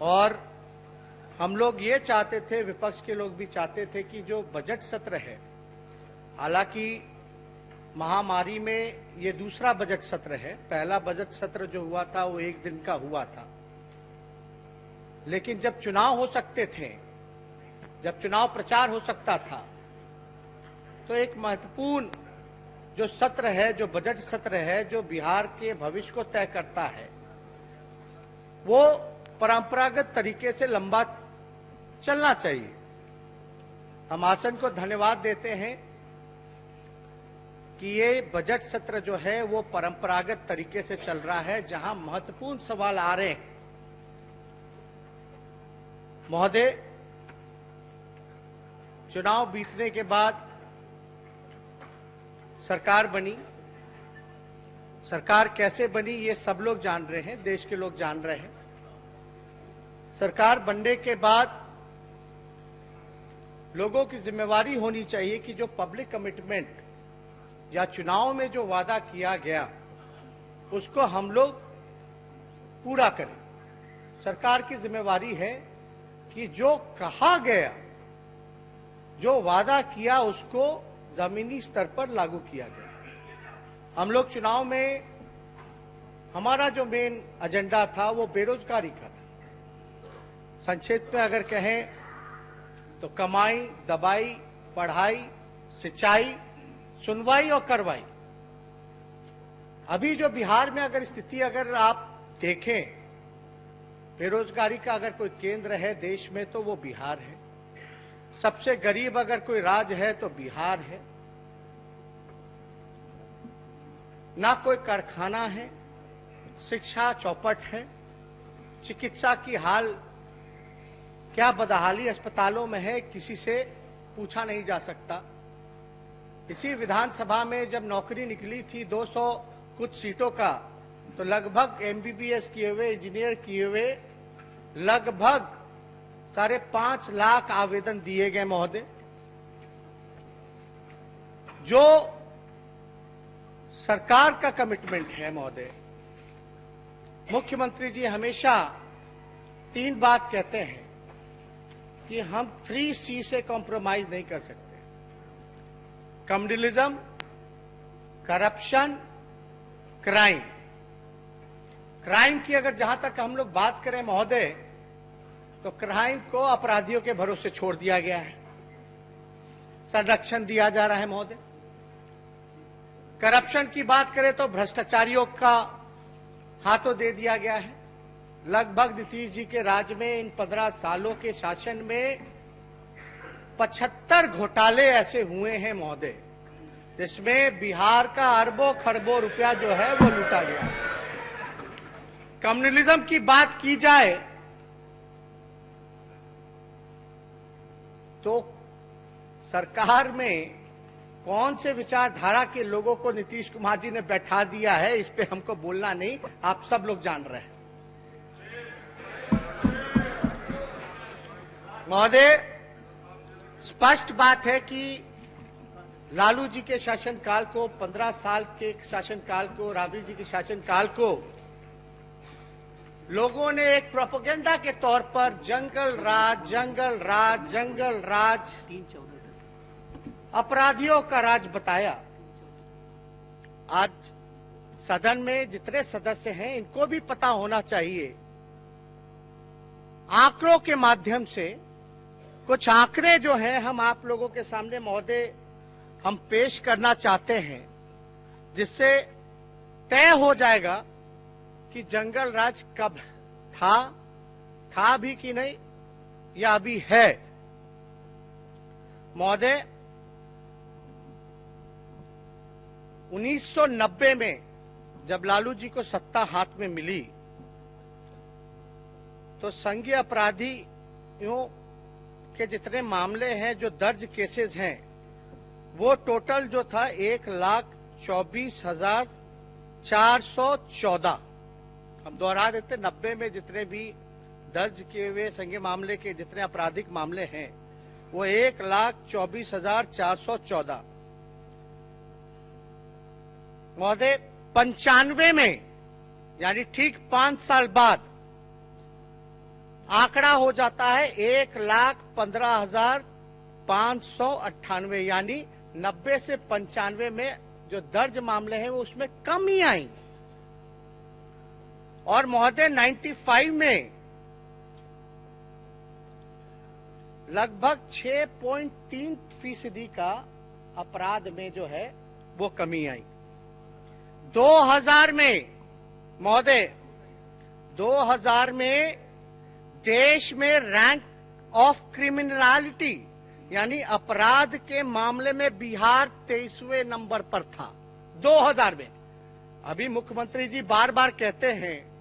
और हम लोग ये चाहते थे, विपक्ष के लोग भी चाहते थे कि जो बजट सत्र है, हालांकि महामारी में ये दूसरा बजट सत्र है, पहला बजट सत्र जो हुआ था वो 1 दिन का हुआ था, लेकिन जब चुनाव हो सकते थे, जब चुनाव प्रचार हो सकता था, तो एक महत्वपूर्ण जो सत्र है, जो बजट सत्र है, जो बिहार के भविष्य को तय करता है, वो परंपरागत तरीके से लंबा चलना चाहिए। हम आसन को धन्यवाद देते हैं कि ये बजट सत्र जो है वो परंपरागत तरीके से चल रहा है, जहां महत्वपूर्ण सवाल आ रहे हैं। महोदय, चुनाव बीतने के बाद सरकार बनी, सरकार कैसे बनी ये सब लोग जान रहे हैं, देश के लोग जान रहे हैं। सरकार बनने के बाद लोगों की जिम्मेवारी होनी चाहिए कि जो पब्लिक कमिटमेंट या चुनाव में जो वादा किया गया उसको हम लोग पूरा करें। सरकार की जिम्मेवारी है कि जो कहा गया, जो वादा किया, उसको जमीनी स्तर पर लागू किया गया। हम लोग चुनाव में हमारा जो मेन एजेंडा था वो बेरोजगारी का था। संक्षेप में अगर कहें तो कमाई, दबाई, पढ़ाई, सिंचाई, सुनवाई और करवाई। अभी जो बिहार में अगर स्थिति अगर आप देखें, बेरोजगारी का अगर कोई केंद्र है देश में तो वो बिहार है। सबसे गरीब अगर कोई राज्य है तो बिहार है। ना कोई कारखाना है, शिक्षा चौपट है, चिकित्सा की हाल क्या बदहाली अस्पतालों में है, किसी से पूछा नहीं जा सकता। इसी विधानसभा में जब नौकरी निकली थी 200 कुछ सीटों का, तो लगभग एमबीबीएस किए हुए, इंजीनियर किए हुए लगभग 5.5 लाख आवेदन दिए गए महोदय। जो सरकार का कमिटमेंट है महोदय, मुख्यमंत्री जी हमेशा 3 बात कहते हैं कि हम 3C से कॉम्प्रोमाइज नहीं कर सकते। Communalism, corruption, crime. क्राइम की अगर जहां तक हम लोग बात करें महोदय, तो क्राइम को अपराधियों के भरोसे छोड़ दिया गया है, संरक्षण दिया जा रहा है महोदय। करप्शन की बात करें तो भ्रष्टाचारियों का हाथों दे दिया गया है। लगभग नीतीश जी के राज में इन 15 सालों के शासन में 75 घोटाले ऐसे हुए हैं महोदय, जिसमें बिहार का अरबों खरबों रुपया जो है वो लूटा गया। कम्युनलिज्म की बात की जाए तो सरकार में कौन से विचारधारा के लोगों को नीतीश कुमार जी ने बैठा दिया है, इस पे हमको बोलना नहीं, आप सब लोग जान रहे हैं। महोदय, स्पष्ट बात है कि लालू जी के शासनकाल को, 15 साल के शासनकाल को, राबड़ी जी के शासनकाल को लोगों ने एक प्रोपेगेंडा के तौर पर जंगल राज, जंगल राज, जंगल राज, अपराधियों का राज बताया। आज सदन में जितने सदस्य हैं इनको भी पता होना चाहिए, आंकड़ों के माध्यम से कुछ आंकड़े जो हैं हम आप लोगों के सामने महोदय हम पेश करना चाहते हैं, जिससे तय हो जाएगा कि जंगल राज कब था भी कि नहीं, या अभी है। महोदय, 1990 में जब लालू जी को सत्ता हाथ में मिली तो संघीय अपराधियों के जितने मामले हैं, जो दर्ज केसेस हैं, वो टोटल जो था 1,24,414। हम दोहरा देते, 90 में जितने भी दर्ज किए हुए संघीय मामले के जितने आपराधिक मामले हैं वो 1,24,414। महोदय, 95 में यानी ठीक 5 साल बाद आंकड़ा हो जाता है 1,15,598, यानी 90 से 95 में जो दर्ज मामले हैं वो उसमें कम ही आई। और महोदय 95 में लगभग 6.3% का अपराध में जो है वो कमी आई। 2000 में महोदय 2000 में देश में रैंक ऑफ क्रिमिनलिटी यानी अपराध के मामले में बिहार 23वें नंबर पर था 2000 में। अभी मुख्यमंत्री जी बार बार कहते हैं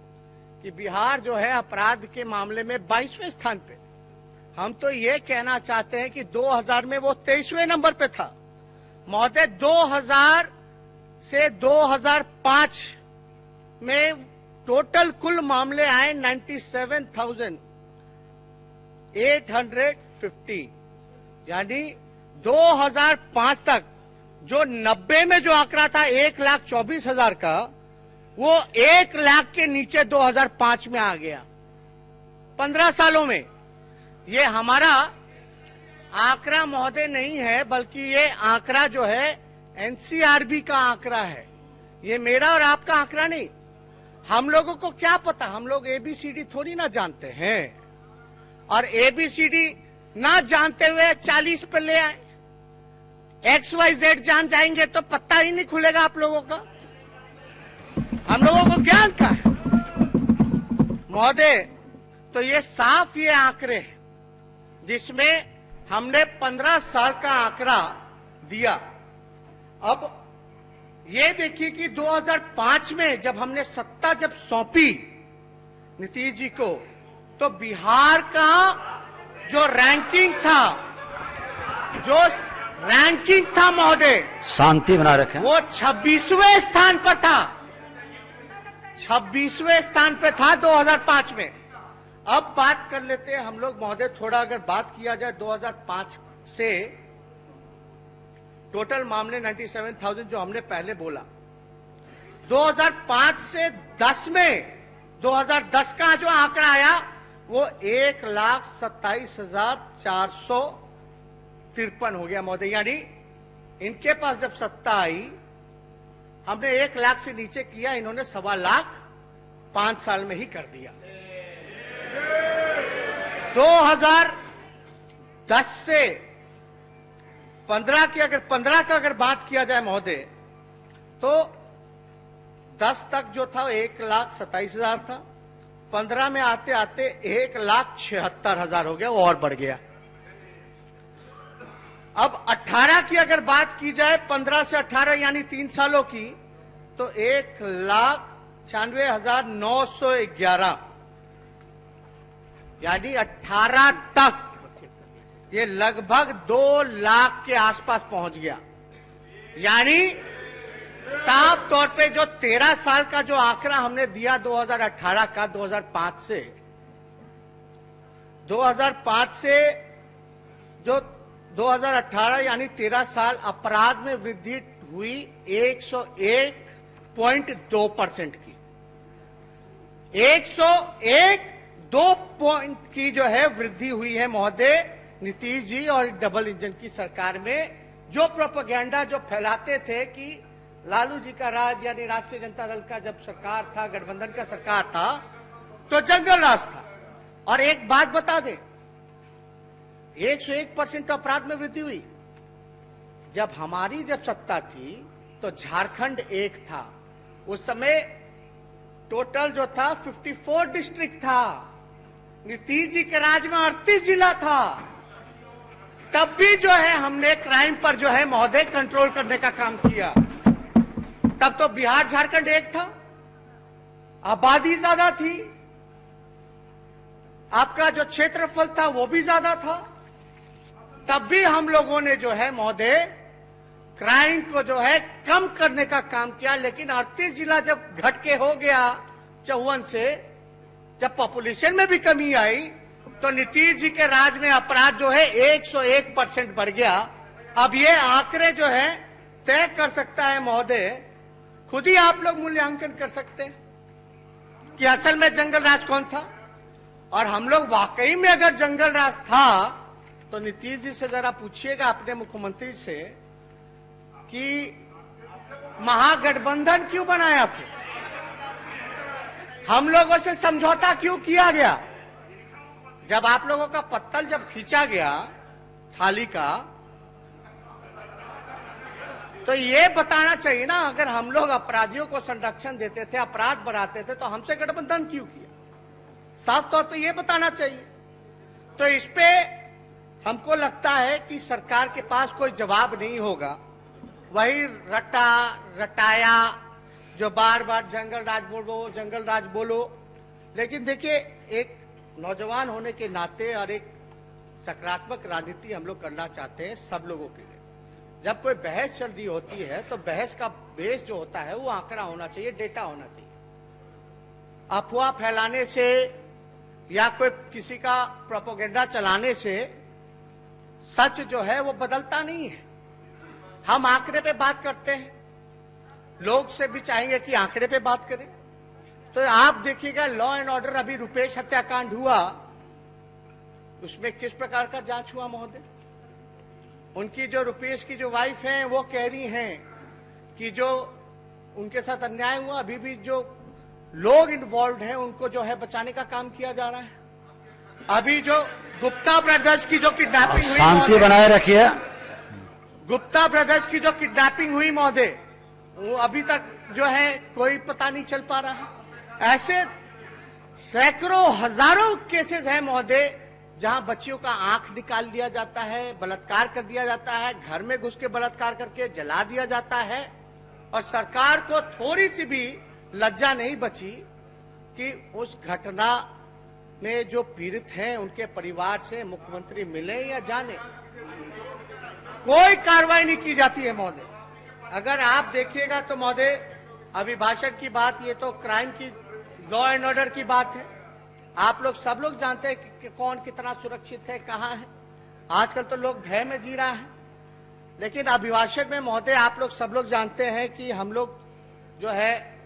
कि बिहार जो है अपराध के मामले में 22वें स्थान पे। हम तो ये कहना चाहते हैं कि 2000 में वो 23वें नंबर पे था। महोदय 2000 से 2005 में टोटल कुल मामले आए 97,850, यानी 2005 तक जो 90 में जो आंकड़ा था 1,24,000 का, वो 1 लाख के नीचे 2005 में आ गया। 15 सालों में। ये हमारा आंकड़ा महोदय नहीं है, बल्कि ये आंकड़ा जो है एनसीआरबी का आंकड़ा है। ये मेरा और आपका आंकड़ा नहीं। हम लोगों को क्या पता, हम लोग एबीसीडी थोड़ी ना जानते हैं। और एबीसीडी ना जानते हुए 40 पे ले आए। XYZ जान जाएंगे तो पत्ता ही नहीं खुलेगा आप लोगों का। हम लोगों को ज्ञान का है महोदय। तो ये साफ ये आंकड़े हैं जिसमें हमने 15 साल का आंकड़ा दिया। अब ये देखिए कि 2005 में जब हमने सत्ता जब सौंपी नीतीश जी को, तो बिहार का जो रैंकिंग था महोदय, शांति बना रखें, वो 26वें स्थान पर था। 26वें स्थान पे था 2005 में। अब बात कर लेते हैं हम लोग महोदय, थोड़ा अगर बात किया जाए 2005 से टोटल मामले 97,000 जो हमने पहले बोला, 2005 से 10 में 2010 का जो आंकड़ा आया वो 1,27,453 हो गया महोदय। यानी इनके पास जब सत्ता आई, हमने 1 लाख से नीचे किया, इन्होंने 1.25 लाख 5 साल में ही कर दिया। 2010 से 15 की अगर 15 का अगर बात किया जाए महोदय, तो 10 तक जो था 1,27,000 था। 15 में आते आते 1,76,000 हो गया, वो और बढ़ गया। अब 18 की अगर बात की जाए, 15 से 18 यानी 3 सालों की, तो 1,96,911, यानी 18 तक ये लगभग 2 लाख के आसपास पहुंच गया। यानी साफ तौर पे जो 13 साल का जो आंकड़ा हमने दिया 2018 का, 2005 से जो 2018 यानी 13 साल अपराध में वृद्धि हुई 101.2% की। 101.2 पॉइंट की जो है वृद्धि हुई है महोदय नीतीश जी और डबल इंजन की सरकार में। जो प्रोपेगेंडा जो फैलाते थे कि लालू जी का राज यानी राष्ट्रीय जनता दल का जब सरकार था, गठबंधन का सरकार था, तो जंगल राज था। और एक बात बता दें, 101% अपराध में वृद्धि हुई। जब हमारी जब सत्ता थी तो झारखंड 1 था। उस समय टोटल जो था 54 डिस्ट्रिक्ट था। नीतीश जी के राज में 38 जिला था। तब भी जो है हमने क्राइम पर जो है महोदय कंट्रोल करने का काम किया। तब तो बिहार झारखंड 1 था, आबादी ज्यादा थी, आपका जो क्षेत्रफल था वो भी ज्यादा था। तब भी हम लोगों ने जो है महोदय क्राइम को जो है कम करने का काम किया। लेकिन 38 जिला जब घट के हो गया 54 से, जब पॉपुलेशन में भी कमी आई, तो नीतीश जी के राज में अपराध जो है 101% बढ़ गया। अब ये आंकड़े जो है तय कर सकता है महोदय, खुद ही आप लोग मूल्यांकन कर सकते हैं कि असल में जंगल राज कौन था। और हम लोग वाकई में अगर जंगल राज था तो नीतीश जी से जरा पूछिएगा अपने मुख्यमंत्री से कि महागठबंधन क्यों बनाया, फिर हम लोगों से समझौता क्यों किया गया। जब आप लोगों का पत्तल जब खींचा गया थाली का, तो ये बताना चाहिए ना, अगर हम लोग अपराधियों को संरक्षण देते थे, अपराध बढ़ाते थे, तो हमसे गठबंधन क्यों किया, साफ तौर पे ये बताना चाहिए। तो इस पे हमको लगता है कि सरकार के पास कोई जवाब नहीं होगा, वही रटाया जो बार बार जंगल राज बोलो। लेकिन देखिए, एक नौजवान होने के नाते और एक सकारात्मक राजनीति हम लोग करना चाहते हैं सब लोगों के लिए। जब कोई बहस चल रही होती है तो बहस का बेस जो होता है वो आंकड़ा होना चाहिए, डेटा होना चाहिए। अफवाह फैलाने से या कोई किसी का प्रोपेगेंडा चलाने से सच जो है वो बदलता नहीं है। हम आंकड़े पे बात करते हैं, लोग से भी चाहेंगे कि आंकड़े पे बात करें। तो आप देखिएगा, लॉ एंड ऑर्डर अभी रुपेश हत्याकांड हुआ, उसमें किस प्रकार का जांच हुआ महोदय। उनकी जो रुपेश की जो वाइफ हैं वो कह रही हैं कि जो उनके साथ अन्याय हुआ, अभी भी जो लोग इन्वॉल्व हैं उनको जो है बचाने का काम किया जा रहा है। अभी जो गुप्ता ब्रदर्स की जो किडनैपिंग हुई, शांति बनाए रखिए। गुप्ता ब्रदर्स की जो किडनैपिंग हुई महोदय, वो अभी तक जो है कोई पता नहीं चल पा रहा है। ऐसे सैकड़ों हजारों केसेस हैं महोदय, जहां बच्चियों का आंख निकाल दिया जाता है, बलात्कार कर दिया जाता है, घर में घुस के बलात्कार करके जला दिया जाता है, और सरकार को थोड़ी सी भी लज्जा नहीं बची कि उस घटना में जो पीड़ित हैं उनके परिवार से मुख्यमंत्री मिले या जाने। कोई कार्रवाई नहीं की जाती है महोदय। अगर आप देखिएगा तो महोदय, अभिभाषण की बात, ये तो क्राइम की, लॉ एंड ऑर्डर की बात है। आप लोग सब लोग जानते हैं कि कौन कितना सुरक्षित है, कहां है। आजकल तो लोग भय में जी रहा है। लेकिन अभिभाषण में महोदय आप लोग सब लोग जानते हैं कि हम लोग जो है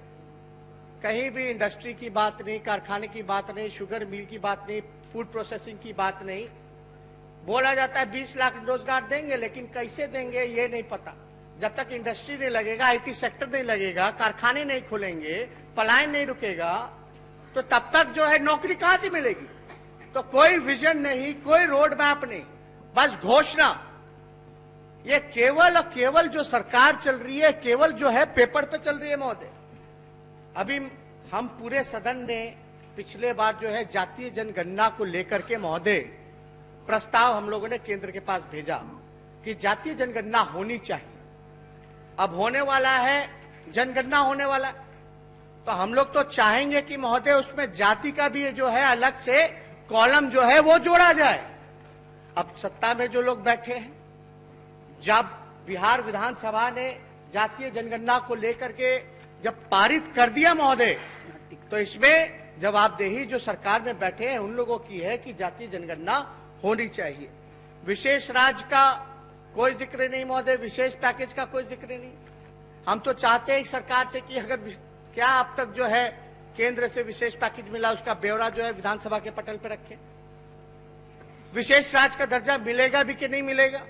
कहीं भी इंडस्ट्री की बात नहीं, कारखाने की बात नहीं, शुगर मिल की बात नहीं, फूड प्रोसेसिंग की बात नहीं। बोला जाता है 20 लाख रोजगार देंगे, लेकिन कैसे देंगे ये नहीं पता। जब तक इंडस्ट्री नहीं लगेगा, IT सेक्टर नहीं लगेगा, कारखाने नहीं खुलेंगे, पलायन नहीं रुकेगा, तो तब तक जो है नौकरी कहां से मिलेगी। तो कोई विजन नहीं, कोई रोड मैप नहीं, बस घोषणा। ये केवल और केवल जो सरकार चल रही है, केवल जो है पेपर पे चल रही है महोदय। अभी हम पूरे सदन ने पिछले बार जो है जातीय जनगणना को लेकर के महोदय प्रस्ताव हम लोगों ने केंद्र के पास भेजा कि जातीय जनगणना होनी चाहिए। अब होने वाला है, जनगणना होने वाला है, तो हम लोग तो चाहेंगे कि महोदय उसमें जाति का भी जो है अलग से कॉलम जो है वो जोड़ा जाए। अब सत्ता में जो लोग बैठे हैं, जब बिहार विधानसभा ने जातीय जनगणना को लेकर के जब पारित कर दिया महोदय, तो इसमें जवाबदेही जो सरकार में बैठे हैं उन लोगों की है कि जातीय जनगणना होनी चाहिए। विशेष राज्य का कोई जिक्र नहीं महोदय, विशेष पैकेज का कोई जिक्र नहीं। हम तो चाहते हैं सरकार से कि अगर क्या अब तक जो है केंद्र से विशेष पैकेज मिला, उसका ब्यौरा जो है विधानसभा के पटल पर रखें। विशेष राज्य का दर्जा मिलेगा भी कि नहीं मिलेगा।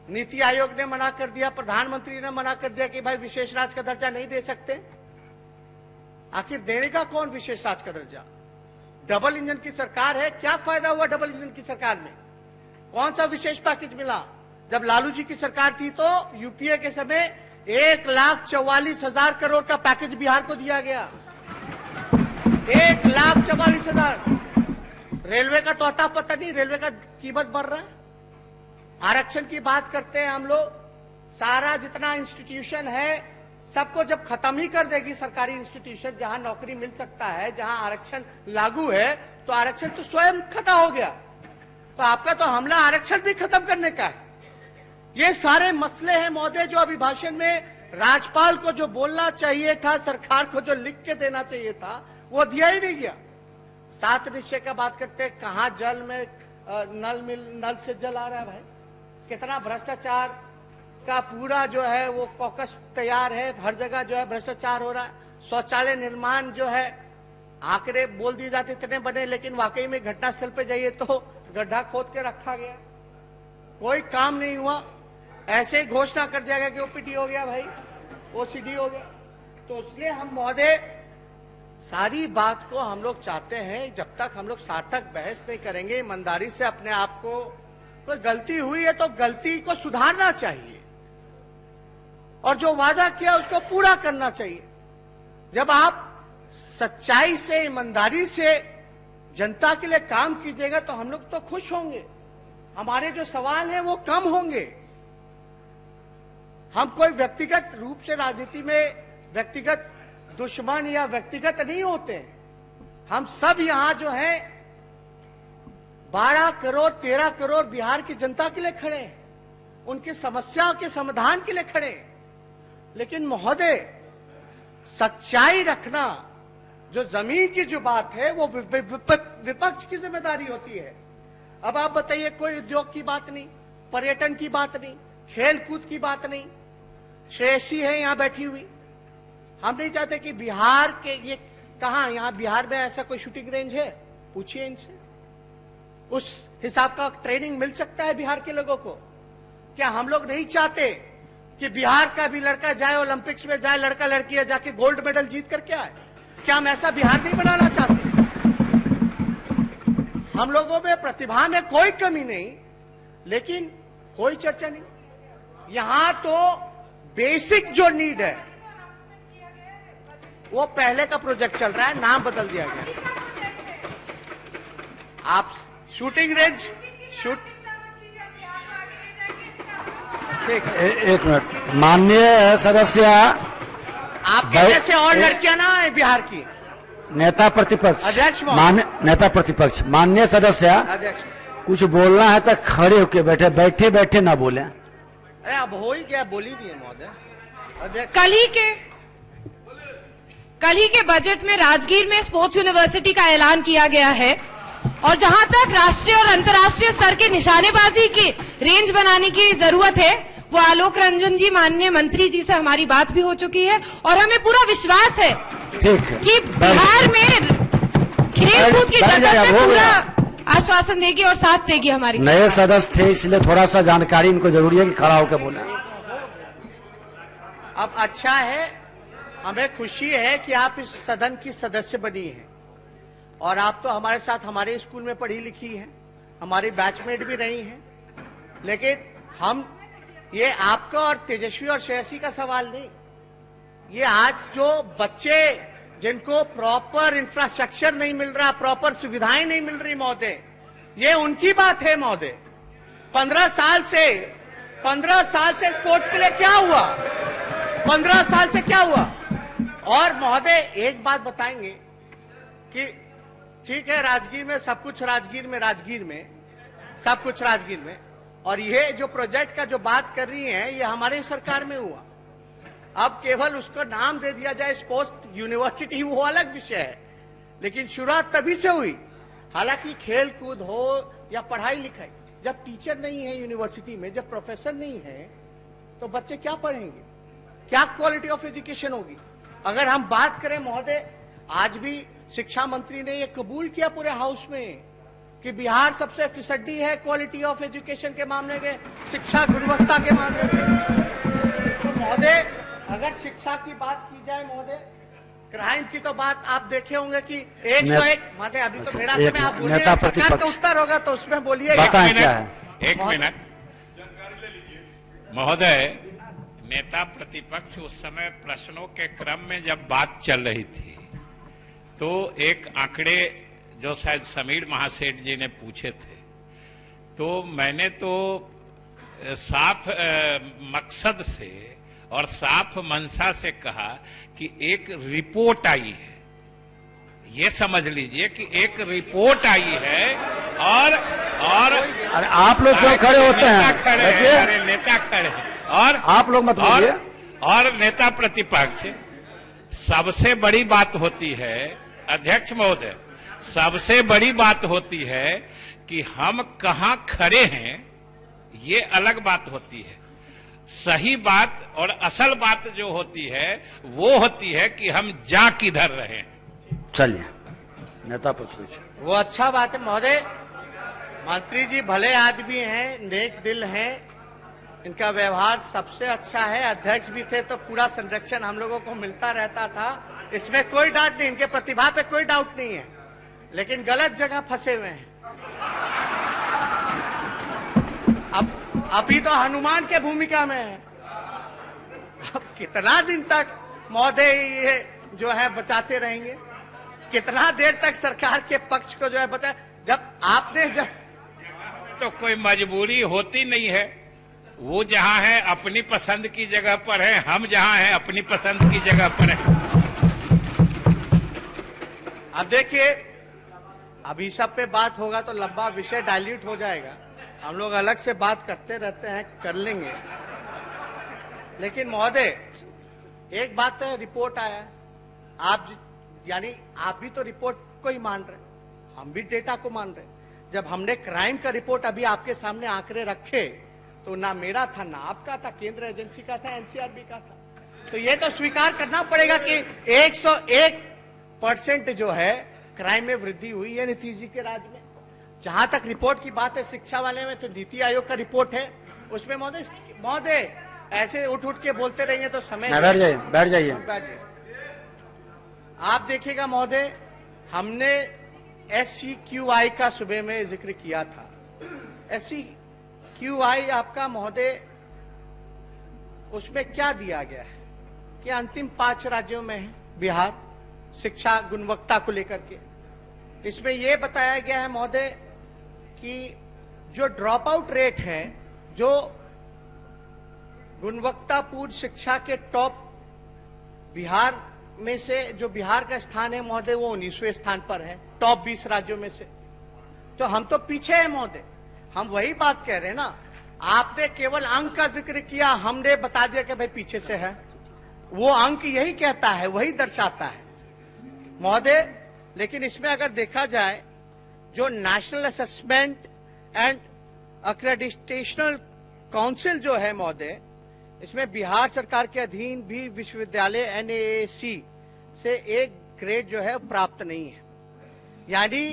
नीति आयोग ने मना कर दिया, प्रधानमंत्री ने मना कर दिया कि भाई विशेष राज्य का दर्जा नहीं दे सकते। आखिर देगा कौन विशेष राज्य का दर्जा? डबल इंजन की सरकार है, क्या फायदा हुआ डबल इंजन की सरकार में? कौन सा विशेष पैकेज मिला? जब लालू जी की सरकार थी तो यूपीए के समय 1,44,000 करोड़ का पैकेज बिहार को दिया गया। 1,44,000। रेलवे का तो अता पता नहीं, रेलवे का कीमत बढ़ रहा है। आरक्षण की बात करते हैं हम लोग, सारा जितना इंस्टीट्यूशन है सबको जब खत्म ही कर देगी सरकारी इंस्टीट्यूशन, जहां नौकरी मिल सकता है, जहां आरक्षण लागू है, तो आरक्षण तो स्वयं खत्म हो गया। तो आपका तो हमला आरक्षण भी खत्म करने का है। ये सारे मसले हैं महोदय, जो अभिभाषण में राज्यपाल को जो बोलना चाहिए था, सरकार को जो लिख के देना चाहिए था, वो दिया ही नहीं गया। 7 निश्चय का बात करते हैं, कहां जल में नल से जल आ रहा है भाई। कितना भ्रष्टाचार का पूरा जो है वो कॉकस तैयार है, हर जगह जो है भ्रष्टाचार हो रहा है। शौचालय निर्माण जो है आंकड़े बोल दिए जाते इतने बने, लेकिन वाकई में घटनास्थल पे जाइए तो गड्ढा खोद के रखा गया, कोई काम नहीं हुआ। ऐसे ही घोषणा कर दिया गया कि ओपीटी हो गया भाई, ओसीडी हो गया। तो इसलिए हम महोदय सारी बात को हम लोग चाहते हैं, जब तक हम लोग सार्थक बहस नहीं करेंगे, ईमानदारी से अपने आप को, कोई गलती हुई है तो गलती को सुधारना चाहिए और जो वादा किया उसको पूरा करना चाहिए। जब आप सच्चाई से, ईमानदारी से जनता के लिए काम कीजिएगा तो हम लोग तो खुश होंगे, हमारे जो सवाल हैं वो कम होंगे। हम कोई व्यक्तिगत रूप से राजनीति में व्यक्तिगत दुश्मन या व्यक्तिगत नहीं होते। हम सब यहां जो है 12 करोड़ 13 करोड़ बिहार की जनता के लिए खड़े हैं, उनकी समस्याओं के समाधान के लिए खड़े हैं। लेकिन महोदय सच्चाई रखना, जो जमीन की जो बात है वो विपक्ष की जिम्मेदारी होती है। अब आप बताइए, कोई उद्योग की बात नहीं, पर्यटन की बात नहीं, खेल कूद की बात नहीं। श्रेयसी है यहां बैठी हुई, हम नहीं चाहते कि बिहार के, ये कहां, यहां बिहार में ऐसा कोई शूटिंग रेंज है? पूछिए इनसे, उस हिसाब का ट्रेनिंग मिल सकता है बिहार के लोगों को? क्या हम लोग नहीं चाहते कि बिहार का भी लड़का जाए ओलंपिक्स में, जाए लड़का लड़की जाके गोल्ड मेडल जीत करके आए? क्या हम ऐसा बिहार नहीं बनाना चाहते? हम लोगों में प्रतिभा में कोई कमी नहीं, लेकिन कोई चर्चा नहीं। यहां तो बेसिक जो नीड है वो पहले का प्रोजेक्ट चल रहा है, नाम बदल दिया गया। आप शूटिंग रेंज एक मिनट, माननीय सदस्य, आपके जैसे और लड़कियां ना है बिहार की। नेता प्रतिपक्ष, अध्यक्ष, नेता प्रतिपक्ष, माननीय सदस्य, अध्यक्ष, कुछ बोलना है तो खड़े होके बैठे, बैठे बैठे ना बोले। अरे अब हो ही गया, बोली दिए महोदय। अध्यक्ष, कल ही के बजट में राजगीर में स्पोर्ट्स यूनिवर्सिटी का ऐलान किया गया है और जहां तक राष्ट्रीय और अंतर्राष्ट्रीय स्तर के निशानेबाजी की रेंज बनाने की जरूरत है, वो आलोक रंजन जी, माननीय मंत्री जी से हमारी बात भी हो चुकी है और हमें पूरा विश्वास है कि बिहार में खेलकूद की जगत में पूरा आश्वासन देगी और साथ देगी हमारी। नए सदस्य थे इसलिए थोड़ा सा जानकारी इनको जरूरी है कि खड़ा होकर बोला। अब अच्छा है, हमें खुशी है कि आप इस सदन की सदस्य बनी हैं और आप तो हमारे साथ हमारे स्कूल में पढ़ी लिखी हैं, हमारी बैचमेट भी रही हैं। लेकिन हम, ये आपका और तेजस्वी और श्रेयसी का सवाल नहीं, ये आज जो बच्चे जिनको प्रॉपर इंफ्रास्ट्रक्चर नहीं मिल रहा, प्रॉपर सुविधाएं नहीं मिल रही महोदय, ये उनकी बात है महोदय। 15 साल से स्पोर्ट्स के लिए क्या हुआ? 15 साल से क्या हुआ? और महोदय एक बात बताएंगे कि ठीक है, राजगीर में सब कुछ, राजगीर में सब कुछ राजगीर में, और ये जो प्रोजेक्ट का जो बात कर रही हैं ये हमारे सरकार में हुआ। अब केवल उसको नाम दे दिया जाए स्पोर्ट्स यूनिवर्सिटी, वो अलग विषय है, लेकिन शुरुआत तभी से हुई। हालांकि खेल कूद हो या पढ़ाई लिखाई, जब टीचर नहीं है यूनिवर्सिटी में, जब प्रोफेसर नहीं है, तो बच्चे क्या पढ़ेंगे? क्या क्वालिटी ऑफ एजुकेशन होगी? अगर हम बात करें महोदय, आज भी शिक्षा मंत्री ने ये कबूल किया पूरे हाउस में कि बिहार सबसे फिसड्डी है क्वालिटी ऑफ एजुकेशन के मामले में, शिक्षा गुणवत्ता के मामले में। तो महोदय अगर शिक्षा की बात की जाए महोदय, क्राइम की तो बात आप देखे होंगे कि 101 महोदय, अभी तो मेरा समय आप बोलिए, सरकार का उत्तर होगा तो उसमें बोलिए। एक मिनट महोदय, नेता प्रतिपक्ष उस समय प्रश्नों के क्रम में जब बात चल रही थी तो एक आंकड़े जो शायद समीर महासेठ जी ने पूछे थे, तो मैंने तो साफ मकसद से और साफ मंशा से कहा कि एक रिपोर्ट आई है, ये समझ लीजिए कि एक रिपोर्ट आई है। और अरे आप लोग क्यों खड़े होते हैं? अरे नेता खड़े हैं और आप लोग मत बोलिए। और नेता प्रतिपक्ष, सबसे बड़ी बात होती है अध्यक्ष महोदय, सबसे बड़ी बात होती है कि हम कहां खड़े हैं, ये अलग बात होती है। सही बात और असल बात जो होती है वो होती है कि हम जा किधर रहे हैं। चलिए। नेता प्रतिपक्ष। वो अच्छा बात है महोदय। मंत्री जी भले आदमी हैं, नेक दिल हैं, इनका व्यवहार सबसे अच्छा है। अध्यक्ष भी थे तो पूरा संरक्षण हम लोगों को मिलता रहता था, इसमें कोई डाउट नहीं, इनके प्रतिभा पे कोई डाउट नहीं है, लेकिन गलत जगह फंसे हुए हैं। अब अभी तो हनुमान के भूमिका में है। अब कितना दिन तक महोदय ये जो है बचाते रहेंगे? कितना देर तक सरकार के पक्ष को जो है बचा? जब तो कोई मजबूरी होती नहीं है। वो जहां है अपनी पसंद की जगह पर है, हम जहां हैं अपनी पसंद की जगह पर है। अब देखिए, अभी सब पे बात होगा तो लंबा विषय डाइल्यूट हो जाएगा। हम लोग अलग से बात करते रहते हैं, कर लेंगे। लेकिन महोदय एक बात है, रिपोर्ट आया, यानी आप भी तो रिपोर्ट को ही मान रहे, हम भी डेटा को मान रहे। जब हमने क्राइम का रिपोर्ट अभी आपके सामने आंकड़े रखे तो ना मेरा था ना आपका था, केंद्र एजेंसी का था, एनसीआरबी का था। तो ये तो स्वीकार करना पड़ेगा कि 101% जो है क्राइम में वृद्धि हुई है नीतीश जी के राज में। जहां तक रिपोर्ट की बात है शिक्षा वाले में, तो नीति आयोग का रिपोर्ट है, उसमें महोदय ऐसे उठ के बोलते रहेंगे तो समय बैठ जाइए। आप देखिएगा महोदय, हमने SCQI का सुबह में जिक्र किया था। SCQI आपका महोदय, उसमें क्या दिया गया है कि अंतिम 5 राज्यों में है बिहार शिक्षा गुणवत्ता को लेकर के। इसमें यह बताया गया है महोदय कि जो ड्रॉप आउट रेट है, जो गुणवत्तापूर्ण शिक्षा के टॉप बिहार में से जो बिहार का स्थान है महोदय, वो 19वें स्थान पर है टॉप 20 राज्यों में से। तो हम तो पीछे हैं महोदय। हम वही बात कह रहे हैं ना, आपने केवल अंक का जिक्र किया, हमने बता दिया कि भाई पीछे से है। वो अंक यही कहता है, वही दर्शाता है महोदय। लेकिन इसमें अगर देखा जाए, जो नेशनल असेसमेंट एंड अक्रेडिटेशनल काउंसिल जो है महोदय, इसमें बिहार सरकार के अधीन भी विश्वविद्यालय NAAC से एक ग्रेड जो है प्राप्त नहीं है। यानी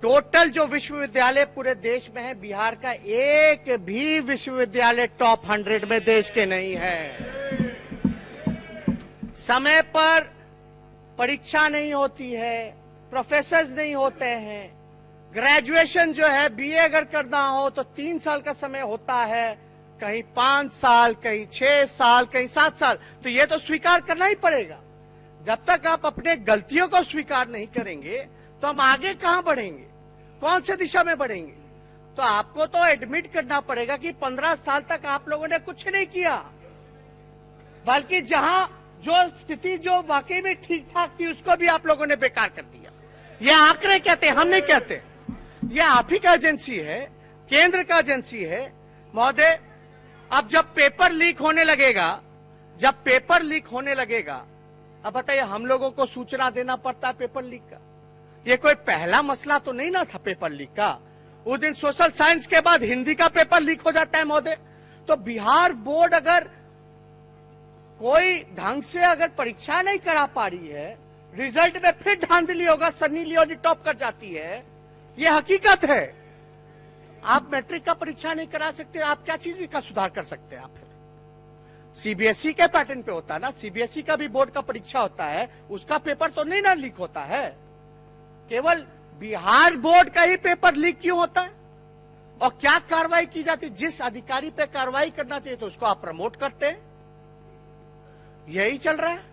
टोटल जो विश्वविद्यालय पूरे देश में है, बिहार का एक भी विश्वविद्यालय टॉप 100 में देश के नहीं है। समय पर परीक्षा नहीं होती है, प्रोफेसर्स नहीं होते हैं। ग्रेजुएशन जो है BA अगर करना हो तो 3 साल का समय होता है, कहीं 5 साल, कहीं 6 साल, कहीं 7 साल। तो ये तो स्वीकार करना ही पड़ेगा। जब तक आप अपने गलतियों को स्वीकार नहीं करेंगे तो हम आगे कहां बढ़ेंगे, कौन से दिशा में बढ़ेंगे? तो आपको तो एडमिट करना पड़ेगा कि 15 साल तक आप लोगों ने कुछ नहीं किया, बल्कि जहां जो स्थिति जो वाकई में ठीक ठाक थी उसको भी आप लोगों ने बेकार कर दिया। ये आंकड़े कहते हैं, हम नहीं कहते। ये आप ही का एजेंसी है, केंद्र का एजेंसी है महोदय। अब जब पेपर लीक होने लगेगा, अब बताइए, हम लोगों को सूचना देना पड़ता है पेपर लीक का। ये कोई पहला मसला तो नहीं ना था पेपर लीक का। उस दिन सोशल साइंस के बाद हिंदी का पेपर लीक हो जाता है महोदय। तो बिहार बोर्ड अगर कोई ढंग से अगर परीक्षा नहीं करा पा रही है, रिजल्ट में फिर धांधली होगा, सन्नी लियोनी टॉप कर जाती है, ये हकीकत है। आप मैट्रिक का परीक्षा नहीं करा सकते, आप क्या चीज का सुधार कर सकते हैं? आप फिर CBSE के पैटर्न पे होता है ना, CBSE का भी बोर्ड का परीक्षा होता है, उसका पेपर तो नहीं ना लीक होता है। केवल बिहार बोर्ड का ही पेपर लीक क्यों होता है? और क्या कार्रवाई की जाती? जिस अधिकारी पे कार्रवाई करना चाहिए तो उसको आप प्रमोट करते हैं। यही चल रहा है।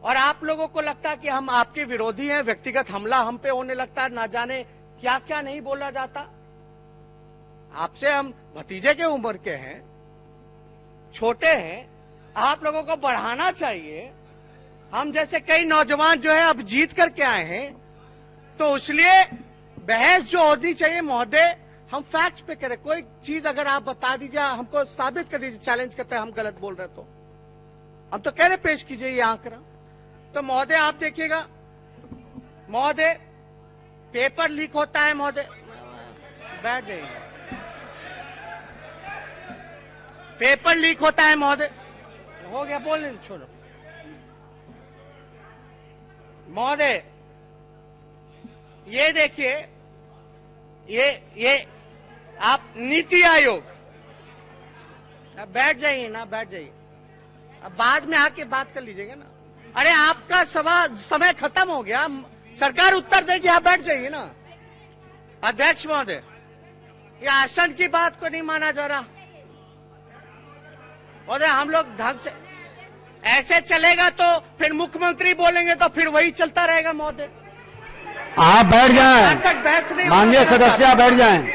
और आप लोगों को लगता है कि हम आपके विरोधी हैं, व्यक्तिगत हमला हम पे होने लगता है, ना जाने क्या क्या नहीं बोला जाता। आपसे हम भतीजे के उम्र के हैं, छोटे हैं, आप लोगों को बढ़ाना चाहिए। हम जैसे कई नौजवान जो है अब जीत करके आए हैं, तो इसलिए बहस जो होनी चाहिए महोदय, हम फैक्ट्स पे करें। कोई चीज अगर आप बता दीजिए, हमको साबित कर दीजिए, चैलेंज करते हैं हम गलत बोल रहे तो हम तो कह रहे पेश कीजिए ये आंकड़ा। तो महोदय आप देखिएगा महोदय, पेपर लीक होता है महोदय, बैठ जाइए, पेपर लीक होता है महोदय, हो गया बोलने छोड़ो महोदय। ये देखिए, ये आप नीति आयोग, अब बैठ जाइए ना, बैठ जाइए, अब बाद में आके बात कर लीजिएगा ना। अरे आपका समय खत्म हो गया, सरकार उत्तर देगी, आप बैठ जाइए ना। अध्यक्ष महोदय, ये आसन की बात को नहीं माना जा रहा महोदय। हम लोग ढंग से ऐसे चलेगा तो फिर मुख्यमंत्री बोलेंगे तो फिर वही चलता रहेगा महोदय। आप बैठ जाएं, बहस नहीं, माननीय सदस्य बैठ जाएं,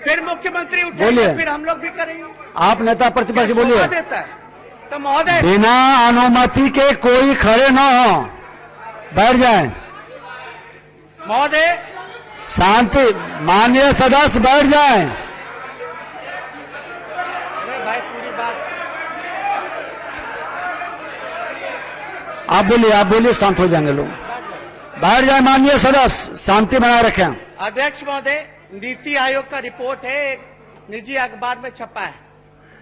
फिर मुख्यमंत्री बोलिए। उठेंगे, फिर हम लोग भी करेंगे। आप नेता प्रतिपक्ष बोलिए। देता है तो महोदय, बिना अनुमति के कोई खड़े न हो, बैठ जाएं। महोदय शांति, माननीय सदस्य बैठ जाएं। अरे भाई पूरी बात, आप बोलिए, शांत हो जाएंगे लोग। बैठ जाए माननीय सदस्य, शांति बनाए रखें। अध्यक्ष महोदय, नीति आयोग का रिपोर्ट है, एक निजी अखबार में छपा है,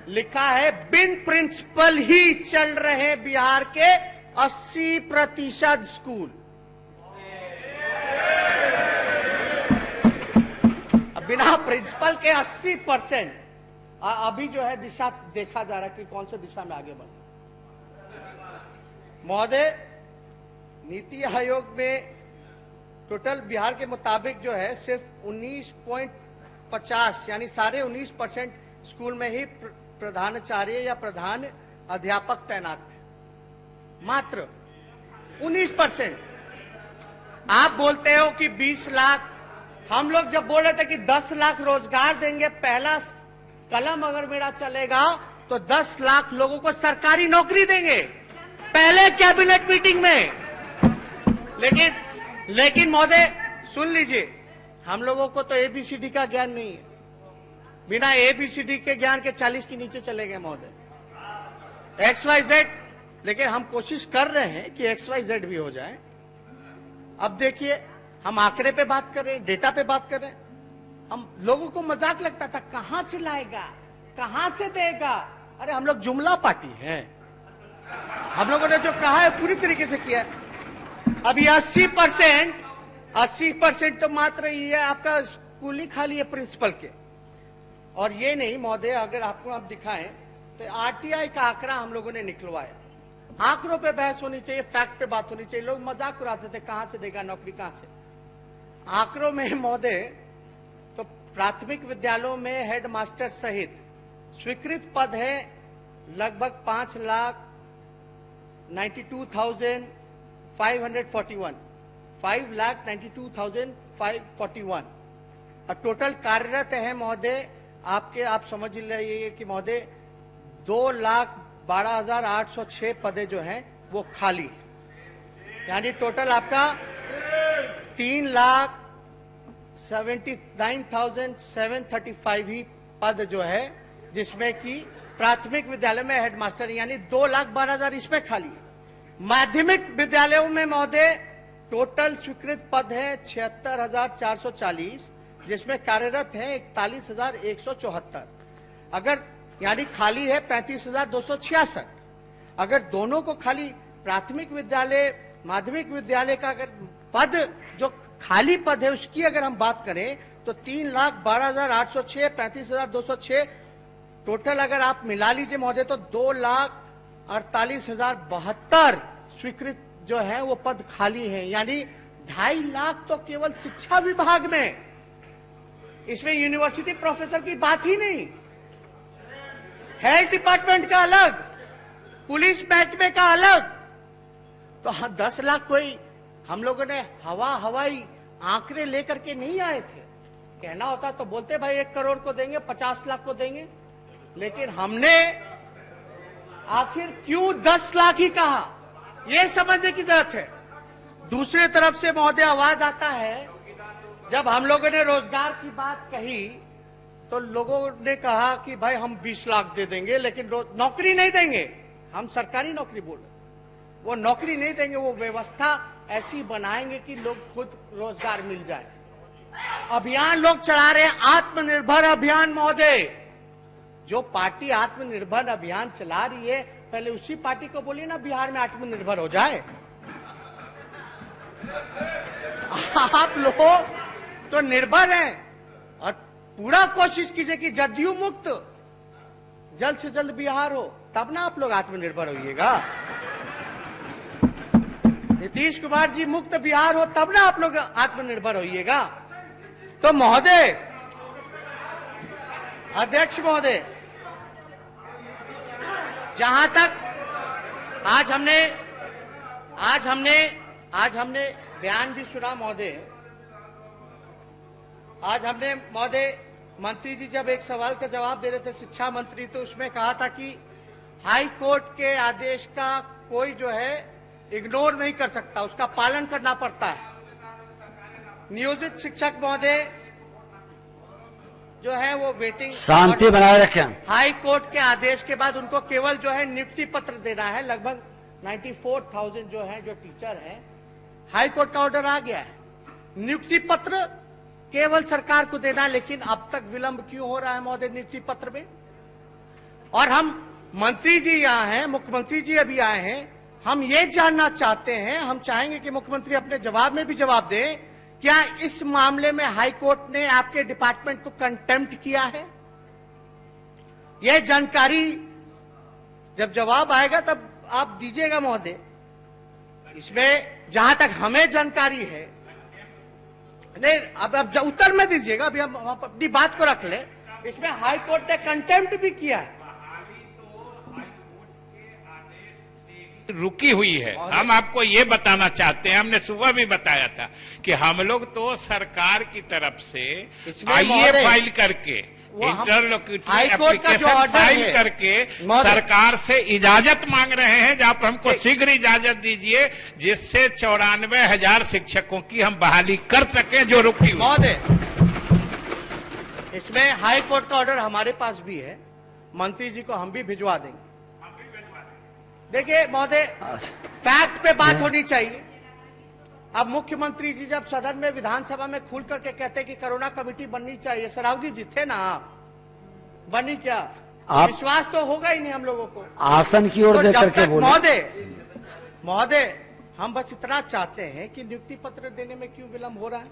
लिखा है बिन प्रिंसिपल ही चल रहे बिहार के 80% स्कूल। बिना प्रिंसिपल के 80% अभी जो है दिशा देखा जा रहा है कि कौन सी दिशा में आगे बढ़। महोदय, नीति आयोग में टोटल बिहार के मुताबिक जो है सिर्फ 19.50 यानी 19.5% स्कूल में ही प्रधानाचार्य या प्रधान अध्यापक तैनात थे, मात्र 19%। आप बोलते हो कि 20 लाख, हम लोग जब बोल रहे थे कि 10 लाख रोजगार देंगे, पहला कलम अगर मेरा चलेगा तो 10 लाख लोगों को सरकारी नौकरी देंगे, पहले कैबिनेट मीटिंग में। लेकिन महोदय सुन लीजिए, हम लोगों को तो एबीसीडी का ज्ञान नहीं है, बिना एबीसीडी के ज्ञान के 40 के नीचे चले गए महोदय। XYZ, लेकिन हम कोशिश कर रहे हैं कि XYZ भी हो जाए। अब देखिए, हम आंकड़े पे बात कर रहे हैं, डेटा पे बात कर रहे हैं। हम लोगों को मजाक लगता था, कहां से लाएगा, कहां से देगा। अरे हम लोग जुमला पार्टी है, हम लोगों ने जो कहा है पूरी तरीके से किया है। अभी 80% तो मात्र ये है आपका स्कूल ही खाली है प्रिंसिपल के। और ये नहीं महोदय, अगर आपको आप दिखाएं तो RTI का आंकड़ा हम लोगों ने निकलवाया। आंकड़ों पे बहस होनी चाहिए, फैक्ट पे बात होनी चाहिए। लोग मजाक उड़ाते थे, कहां से देगा नौकरी, कहां से। आंकड़ों में महोदय, तो प्राथमिक विद्यालयों में हेडमास्टर सहित स्वीकृत पद है लगभग 5,92,541 और टोटल कार्यरत है महोदय आपके, आप समझ लीजिए कि महोदय 2,12,806 पदे जो हैं वो खाली, यानी टोटल आपका 3,79,735 ही पद जो है, जिसमें कि प्राथमिक विद्यालय में हेडमास्टर यानी 2,12,000 इसमें खाली है। माध्यमिक विद्यालयों में महोदय टोटल स्वीकृत पद है 76,440, जिसमें कार्यरत है 41,174। अगर यानी खाली है 35,266। अगर दोनों को खाली प्राथमिक विद्यालय माध्यमिक विद्यालय का अगर पद जो खाली पद है उसकी अगर हम बात करें तो 3,12,806, 35,206 टोटल अगर आप मिला लीजिए महोदय तो 2,48,072 स्वीकृत जो है वो पद खाली है, यानी 2.5 लाख तो केवल शिक्षा विभाग में। इसमें यूनिवर्सिटी प्रोफेसर की बात ही नहीं, हेल्थ डिपार्टमेंट का अलग, पुलिस महकमे का अलग। तो 10 लाख कोई हम लोगों ने हवाई आंकड़े लेकर के नहीं आए थे। कहना होता तो बोलते भाई 1 करोड़ को देंगे, 50 लाख को देंगे, लेकिन हमने आखिर क्यों 10 लाख ही कहा, यह समझने की जरूरत है। दूसरे तरफ से महोदय आवाज आता है, जब हम लोगों ने रोजगार की बात कही तो लोगों ने कहा कि भाई हम 20 लाख दे देंगे लेकिन नौकरी नहीं देंगे। हम सरकारी नौकरी बोल रहे, वो नौकरी नहीं देंगे, वो व्यवस्था ऐसी बनाएंगे कि लोग खुद रोजगार मिल जाए। अभियान लोग चला रहे हैं आत्मनिर्भर अभियान महोदय। जो पार्टी आत्मनिर्भर अभियान चला रही है, पहले उसी पार्टी को बोलिए ना बिहार में आत्मनिर्भर हो जाए। आप लोग तो निर्भर हैं और पूरा कोशिश कीजिए कि जदयू मुक्त जल्द से जल्द बिहार हो, तब ना आप लोग आत्मनिर्भर होइएगा। नीतीश कुमार जी मुक्त बिहार हो, तब ना आप लोग आत्मनिर्भर होइएगा। तो महोदय, अध्यक्ष महोदय, जहां तक आज हमने बयान भी सुना महोदय, आज हमने महोदय मंत्री जी जब एक सवाल का जवाब दे रहे थे शिक्षा मंत्री, तो उसमें कहा था कि हाई कोर्ट के आदेश का कोई जो है इग्नोर नहीं कर सकता, उसका पालन करना पड़ता है। नियोजित शिक्षक महोदय जो है वो वेटिंग, शांति बनाए रखें। हाई कोर्ट के आदेश के बाद उनको केवल जो है नियुक्ति पत्र देना है। लगभग 94,000 जो है जो टीचर हैं, हाई कोर्ट का ऑर्डर आ गया है, नियुक्ति पत्र केवल सरकार को देना। लेकिन अब तक विलंब क्यों हो रहा है महोदय नियुक्ति पत्र में? और हम मंत्री जी यहाँ हैं, मुख्यमंत्री जी अभी आए हैं, हम ये जानना चाहते हैं, हम चाहेंगे कि मुख्यमंत्री अपने जवाब में भी जवाब दें, क्या इस मामले में हाई कोर्ट ने आपके डिपार्टमेंट को कंटेम्प्ट किया है? यह जानकारी जब जवाब आएगा तब आप दीजिएगा महोदय। इसमें जहां तक हमें जानकारी है, नहीं अब उत्तर में दीजिएगा, अभी हम अपनी बात को रख ले। इसमें हाई कोर्ट ने कंटेम्प्ट भी किया है, रुकी हुई है। हम आपको ये बताना चाहते हैं, हमने सुबह भी बताया था कि हम लोग तो सरकार की तरफ से आईए फाइल करके, इंटरलोक्यूटरी एप्लीकेशन फाइल करके सरकार से इजाजत मांग रहे हैं, आप हमको शीघ्र इजाजत दीजिए जिससे 94,000 शिक्षकों की हम बहाली कर सकें जो रुकी हुई। महोदय, इसमें हाई कोर्ट का ऑर्डर हमारे पास भी है, मंत्री जी को हम भी भिजवा देंगे। देखिए महोदय, फैक्ट पे बात होनी चाहिए। अब मुख्यमंत्री जी जब सदन में विधानसभा में खुल करके कहते हैं कि कोरोना कमेटी बननी चाहिए, सरावगी जी थे ना आप, बनी क्या? विश्वास तो होगा ही नहीं हम लोगों को। आसन की ओर देख करके बोले। महोदय, हम बस इतना चाहते हैं कि नियुक्ति पत्र देने में क्यों विलंब हो रहा है?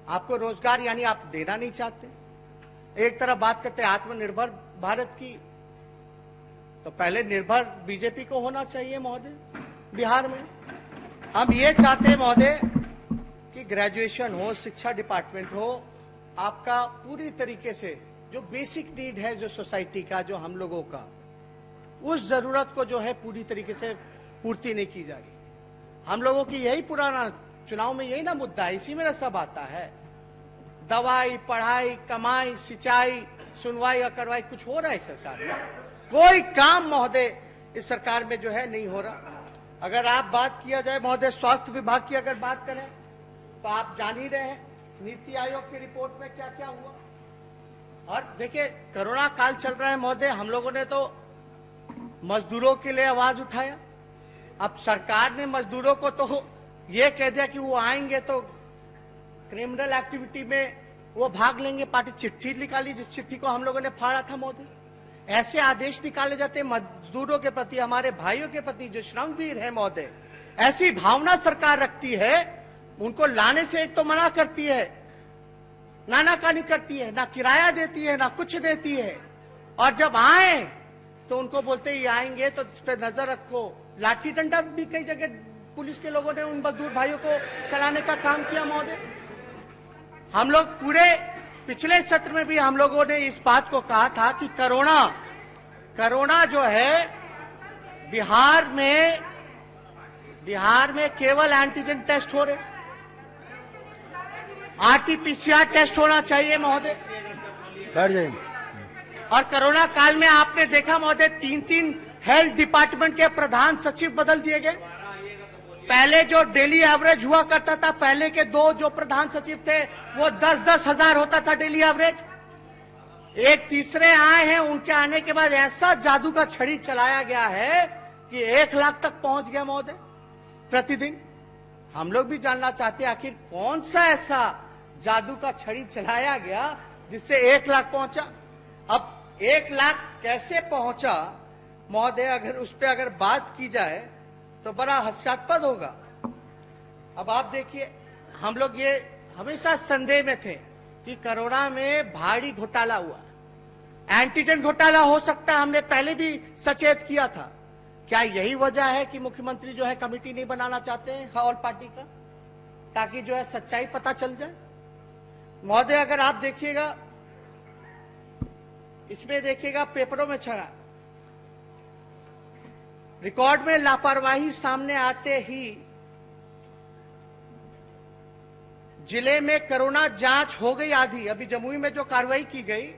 आपको रोजगार यानी आप देना नहीं चाहते। एक तरफ बात करते हैं आत्मनिर्भर भारत की, तो पहले निर्भर बीजेपी को होना चाहिए महोदय बिहार में। हम ये चाहते हैं महोदय कि ग्रेजुएशन हो, शिक्षा डिपार्टमेंट हो, आपका पूरी तरीके से जो बेसिक नीड है जो सोसाइटी का, जो हम लोगों का, उस जरूरत को जो है पूरी तरीके से पूर्ति नहीं की जा रही। हम लोगों की यही पुराना चुनाव में यही ना मुद्दा है, इसी में ना सब आता है। दवाई, पढ़ाई, कमाई, सिंचाई, सुनवाई और करवाई, कुछ हो रहा है सरकार में? कोई काम महोदय इस सरकार में जो है नहीं हो रहा। अगर आप बात किया जाए महोदय स्वास्थ्य विभाग की अगर बात करें तो आप जान ही रहे हैं नीति आयोग की रिपोर्ट में क्या क्या हुआ। और देखिए कोरोना काल चल रहा है महोदय, हम लोगों ने तो मजदूरों के लिए आवाज उठाया। अब सरकार ने मजदूरों को तो ये कह दिया कि वो आएंगे तो क्रिमिनल एक्टिविटी में वो भाग लेंगे। पार्टी चिट्ठी निकाली, जिस चिट्ठी को हम लोगों ने फाड़ा था महोदय। ऐसे आदेश निकाले जाते हैं मजदूरों के प्रति, हमारे भाइयों के प्रति जो श्रमवीर है महोदय। ऐसी भावना सरकार रखती है, उनको लाने से एक तो मना करती है, नानाकानी करती है, ना किराया देती है, ना कुछ देती है, और जब आए तो उनको बोलते ही आएंगे तो इस पे नजर रखो। लाठी डंडा भी कई जगह पुलिस के लोगों ने उन मजदूर भाइयों को चलाने का काम किया महोदय। हम लोग पूरे पिछले सत्र में भी हम लोगों ने इस बात को कहा था कि कोरोना जो है बिहार में केवल एंटीजन टेस्ट हो रहे, आरटीपीसीआर टेस्ट होना चाहिए महोदय। बैठ जाइए। और कोरोना काल में आपने देखा महोदय 3-3 हेल्थ डिपार्टमेंट के प्रधान सचिव बदल दिए गए। पहले जो डेली एवरेज हुआ करता था, पहले के 2 जो प्रधान सचिव थे वो 10-10 हजार होता था डेली एवरेज। एक तीसरे आए हैं, उनके आने के बाद ऐसा जादू का छड़ी चलाया गया है कि 1 लाख तक पहुंच गया महोदय प्रतिदिन। हम लोग भी जानना चाहते हैं आखिर कौन सा ऐसा जादू का छड़ी चलाया गया जिससे 1 लाख पहुंचा। अब 1 लाख कैसे पहुंचा महोदय, अगर उस पर अगर बात की जाए तो बड़ा हास्यास्पद होगा। अब आप देखिए हम लोग ये हमेशा संदेह में थे कि कोरोना में भारी घोटाला हुआ, एंटीजन घोटाला हो सकता है, हमने पहले भी सचेत किया था। क्या यही वजह है कि मुख्यमंत्री जो है कमेटी नहीं बनाना चाहते हैं ऑल पार्टी का, ताकि जो है सच्चाई पता चल जाए? महोदय, अगर आप देखिएगा, इसमें देखिएगा पेपरों में छड़ा, रिकॉर्ड में लापरवाही सामने आते ही जिले में कोरोना जांच हो गई आधी। अभी जमुई में जो कार्रवाई की गई,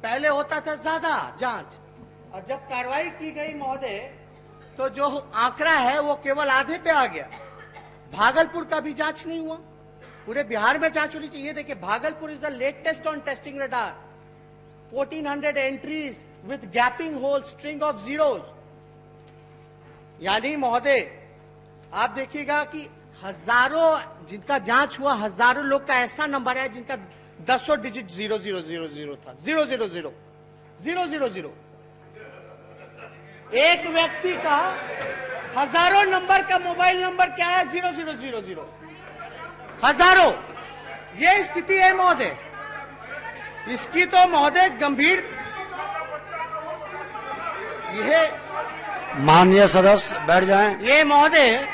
पहले होता था ज्यादा जांच, और जब कार्रवाई की गई महोदय तो जो आंकड़ा है वो केवल आधे पे आ गया। भागलपुर का भी जांच नहीं हुआ, पूरे बिहार में जांच होनी चाहिए। देखिए, Bhagalpur is the latest on testing radar, 1400 entries with gaping hole, string of zeros. यानी महोदय आप देखिएगा कि हजारों जिनका जांच हुआ, हजारों लोग का ऐसा नंबर है जिनका 10 डिजिट 0000 था, 000 एक व्यक्ति का हजारों नंबर का मोबाइल नंबर क्या है? 0000 हजारों। ये स्थिति है महोदय, इसकी तो महोदय गंभीर, यह माननीय सदस्य बैठ जाएं। ये महोदय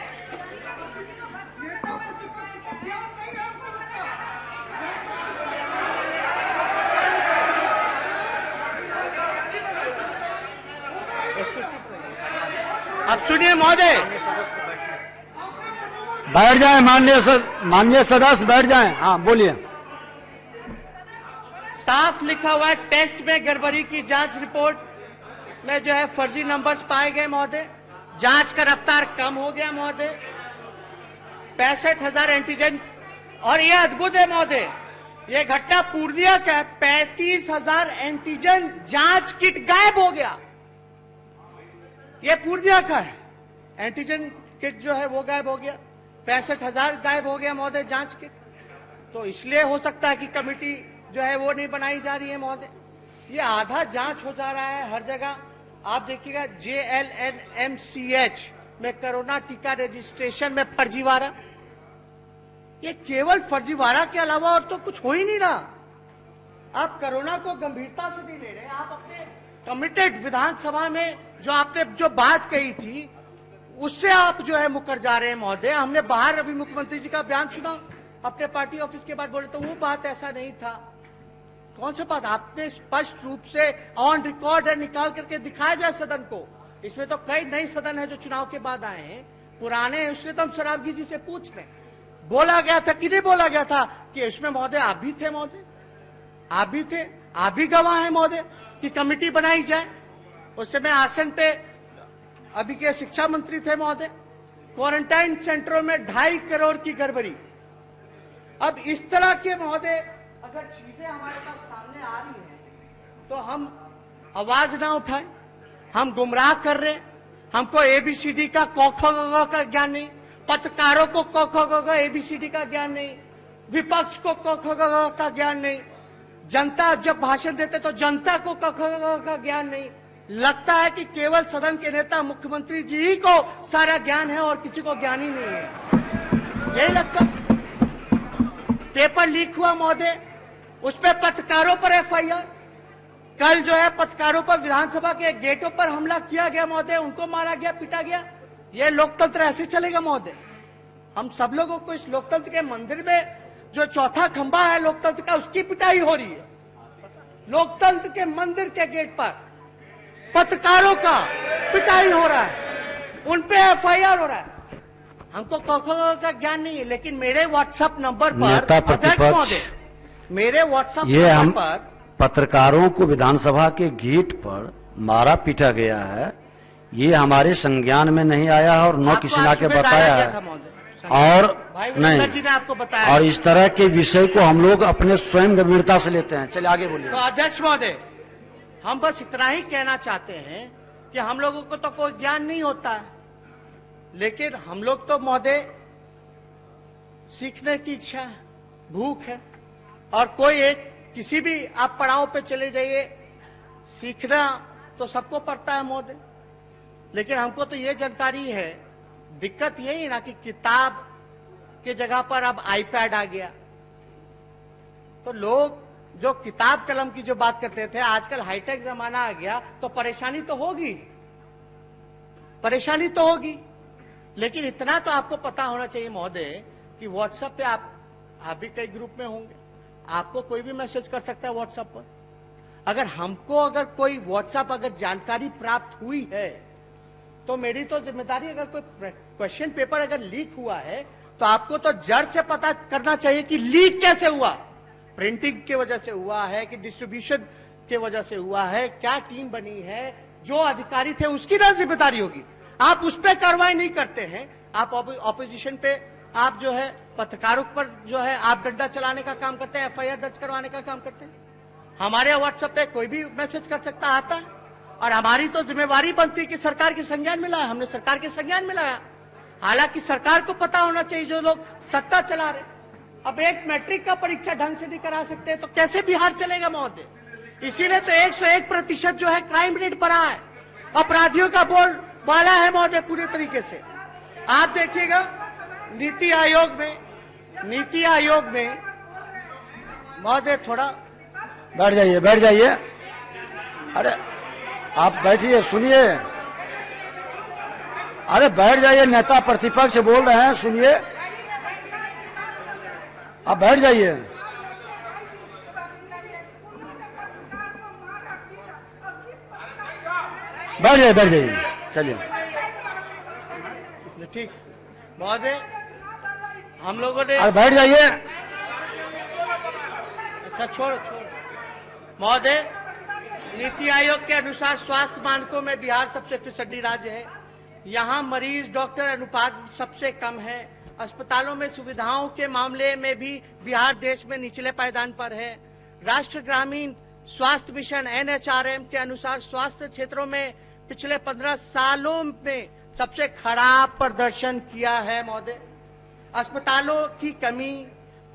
अब सुनिए महोदय, बैठ जाएं। माननीय सदस्य बैठ जाएं। हाँ, बोलिए। साफ लिखा हुआ है, टेस्ट में गड़बड़ी की जांच रिपोर्ट में जो है फर्जी नंबर्स पाए गए महोदय, जांच का रफ्तार कम हो गया महोदय, 65,000 एंटीजन। और ये अद्भुत है महोदय, ये घटना पूर्णिया का है, 35,000 एंटीजन जांच किट गायब हो गया। ये पूर्णिया का है, एंटीजन किट जो है वो गायब हो गया, 65,000 गायब हो गया महोदय जांच किट। तो इसलिए हो सकता है कि कमेटी जो है वो नहीं बनाई जा रही है महोदय। ये आधा जांच हो जा रहा है हर जगह। आप देखिएगा JLNMCH में कोरोना टीका रजिस्ट्रेशन में फर्जीवाड़ा, ये केवल फर्जीवाड़ा के अलावा और तो कुछ हो ही नहीं रहा। आप कोरोना को गंभीरता से नहीं ले रहे, आप अपने कमिटेड विधानसभा में जो आपने जो बात कही थी उससे आप जो है मुकर जा रहे हैं महोदय। हमने बाहर अभी मुख्यमंत्री जी का बयान सुना, अपने पार्टी ऑफिस के बाद बोले तो वो बात ऐसा नहीं था। कौन सा बात? आपने स्पष्ट रूप से ऑन रिकॉर्ड है, निकाल करके दिखाया जाए सदन को। इसमें तो कई नए सदन है जो चुनाव के बाद आए हैं, पुराने हैं, उसलिए तो हम शराबगी जी से पूछ रहे हैं। बोला गया था कि नहीं बोला गया था कि इसमें महोदय आप भी थे महोदय, आप भी थे, आप भी गवाह हैं महोदय कि कमेटी बनाई जाए। उस समय आसन पे अभी के शिक्षा मंत्री थे महोदय। क्वारंटाइन सेंटरों में 2.5 करोड़ की गड़बड़ी। अब इस तरह के महोदय अगर चीजें हमारे पास सामने आ रही हैं तो हम आवाज ना उठाएं, हम गुमराह कर रहे हैं। हमको ABCD का क ख ग का ज्ञान नहीं, पत्रकारों को क ख ग ABCD का ज्ञान नहीं, विपक्ष को क ख ग का ज्ञान नहीं, जनता जब भाषण देते तो जनता को क ख ग का ज्ञान नहीं। लगता है कि केवल सदन के नेता मुख्यमंत्री जी ही को सारा ज्ञान है और किसी को ज्ञान ही नहीं है, यही लगता। पेपर लीक हुआ महोदय, उस पर पत्रकारों पर FIR। कल जो है पत्रकारों पर विधानसभा के गेटों पर हमला किया गया महोदय, उनको मारा गया, पीटा गया। ये लोकतंत्र ऐसे चलेगा महोदय? हम सब लोगों को इस लोकतंत्र के मंदिर में जो चौथा खंभा है लोकतंत्र का, उसकी पिटाई हो रही है। लोकतंत्र के मंदिर के गेट पर पत्रकारों का पिटाई हो रहा है, उन पे FIR हो रहा है। हमको क का ज्ञान नहीं है, लेकिन मेरे व्हाट्सएप नंबर पर अध्यक्ष महोदय, मेरे व्हाट्सएप नंबर पर पत्रकारों को विधानसभा के गेट पर मारा पीटा गया है, ये हमारे संज्ञान में नहीं आया है और न किसी ने आके बताया है, और नहीं जी ने आपको बताया। और इस तरह के विषय को हम लोग अपने स्वयं गंभीरता से लेते हैं। चलिए आगे बोलिए। तो अध्यक्ष महोदय, हम बस इतना ही कहना चाहते हैं कि हम लोगों को तो कोई ज्ञान नहीं होता है, लेकिन हम लोग तो महोदय सीखने की इच्छा है, भूख है। और कोई एक किसी भी आप पड़ाव पे चले जाइए, सीखना तो सबको पड़ता है महोदय, लेकिन हमको तो ये जानकारी है, दिक्कत यही ना कि किताब की जगह पर अब आईपैड आ गया। तो लोग जो किताब कलम की जो बात करते थे, आजकल हाईटेक जमाना आ गया, तो परेशानी तो होगी, परेशानी तो होगी। लेकिन इतना तो आपको पता होना चाहिए महोदय कि व्हाट्सएप पे आप भी कई ग्रुप में होंगे, आपको कोई भी मैसेज कर सकता है व्हाट्सएप पर। अगर हमको अगर कोई व्हाट्सएप अगर जानकारी प्राप्त हुई है तो मेरी तो जिम्मेदारी, अगर कोई क्वेश्चन पेपर अगर लीक हुआ है तो आपको तो जड़ से पता करना चाहिए कि लीक कैसे हुआ, प्रिंटिंग की वजह से हुआ है कि डिस्ट्रीब्यूशन की वजह से हुआ है, क्या टीम बनी है, जो अधिकारी थे उसकी ना जिम्मेदारी होगी। आप उस पर कार्रवाई नहीं करते हैं, आप ऑपोजिशन पे आप जो है पत्रकारों पर जो है आप डंडा चलाने का काम करते हैं, एफआईआर दर्ज करवाने का काम करते हैं। हमारे व्हाट्सएप पे कोई भी मैसेज कर सकता आता है और हमारी तो जिम्मेवारी बनती है कि सरकार के संज्ञान में लाया, हमने सरकार के संज्ञान में लाया। हालांकि सरकार को पता होना चाहिए जो लोग सत्ता चला रहे, अब एक मैट्रिक का परीक्षा ढंग से नहीं करा सकते तो कैसे बिहार चलेगा महोदय। इसीलिए तो 101% जो है क्राइम रेट बढ़ा है, अपराधियों का बोल बाला है महोदय पूरे तरीके से। आप देखिएगा नीति आयोग में महोदय, थोड़ा बैठ जाइए, बैठ जाइए। अरे आप बैठिए, सुनिए। अरे बैठ जाइए, नेता प्रतिपक्ष बोल रहे हैं, सुनिए। आप बैठ जाइए। बैठ जाइए, बैठ जाइए, चलिए। ठीक महोदय, हम लोगों ने, अरे बैठ जाइए। अच्छा छोड़ महोदय, नीति आयोग के अनुसार स्वास्थ्य मानकों में बिहार सबसे फिसड्डी राज्य है। यहाँ मरीज डॉक्टर अनुपात सबसे कम है। अस्पतालों में सुविधाओं के मामले में भी बिहार देश में निचले पायदान पर है। राष्ट्रीय ग्रामीण स्वास्थ्य मिशन NHRM के अनुसार स्वास्थ्य क्षेत्रों में पिछले 15 सालों में सबसे खराब प्रदर्शन किया है महोदय। अस्पतालों की कमी,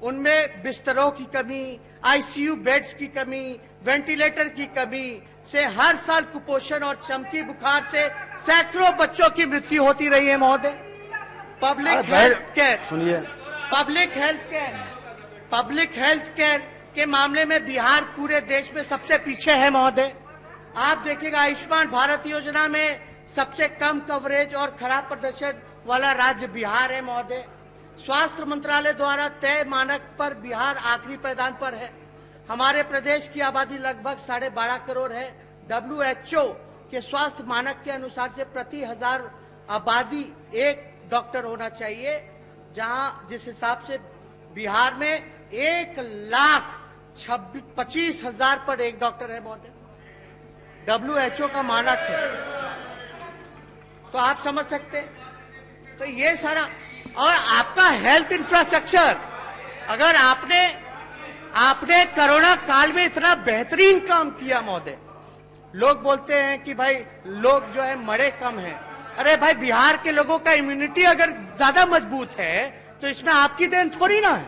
उनमें बिस्तरों की कमी, ICU बेड्स की कमी, वेंटिलेटर की कमी से हर साल कुपोषण और चमकी बुखार से सैकड़ों बच्चों की मृत्यु होती रही है महोदय। पब्लिक हेल्थ केयर के मामले में बिहार पूरे देश में सबसे पीछे है महोदय। आप देखिएगा आयुष्मान भारत योजना में सबसे कम कवरेज और खराब प्रदर्शन वाला राज्य बिहार है महोदय। स्वास्थ्य मंत्रालय द्वारा तय मानक पर बिहार आखिरी पायदान पर है। हमारे प्रदेश की आबादी लगभग 12.5 करोड़ है। WHO के स्वास्थ्य मानक के अनुसार से प्रति 1000 आबादी एक डॉक्टर होना चाहिए, जहां जिस हिसाब से बिहार में 1,25,000 पर एक डॉक्टर है महोदय। WHO का मानक है, तो आप समझ सकते हैं। तो ये सारा, और आपका हेल्थ इंफ्रास्ट्रक्चर, अगर आपने कोरोना काल में इतना बेहतरीन काम किया महोदय। लोग बोलते हैं कि भाई लोग जो है मरे कम हैं। अरे भाई, बिहार के लोगों का इम्यूनिटी अगर ज्यादा मजबूत है तो इसमें आपकी देन थोड़ी ना है।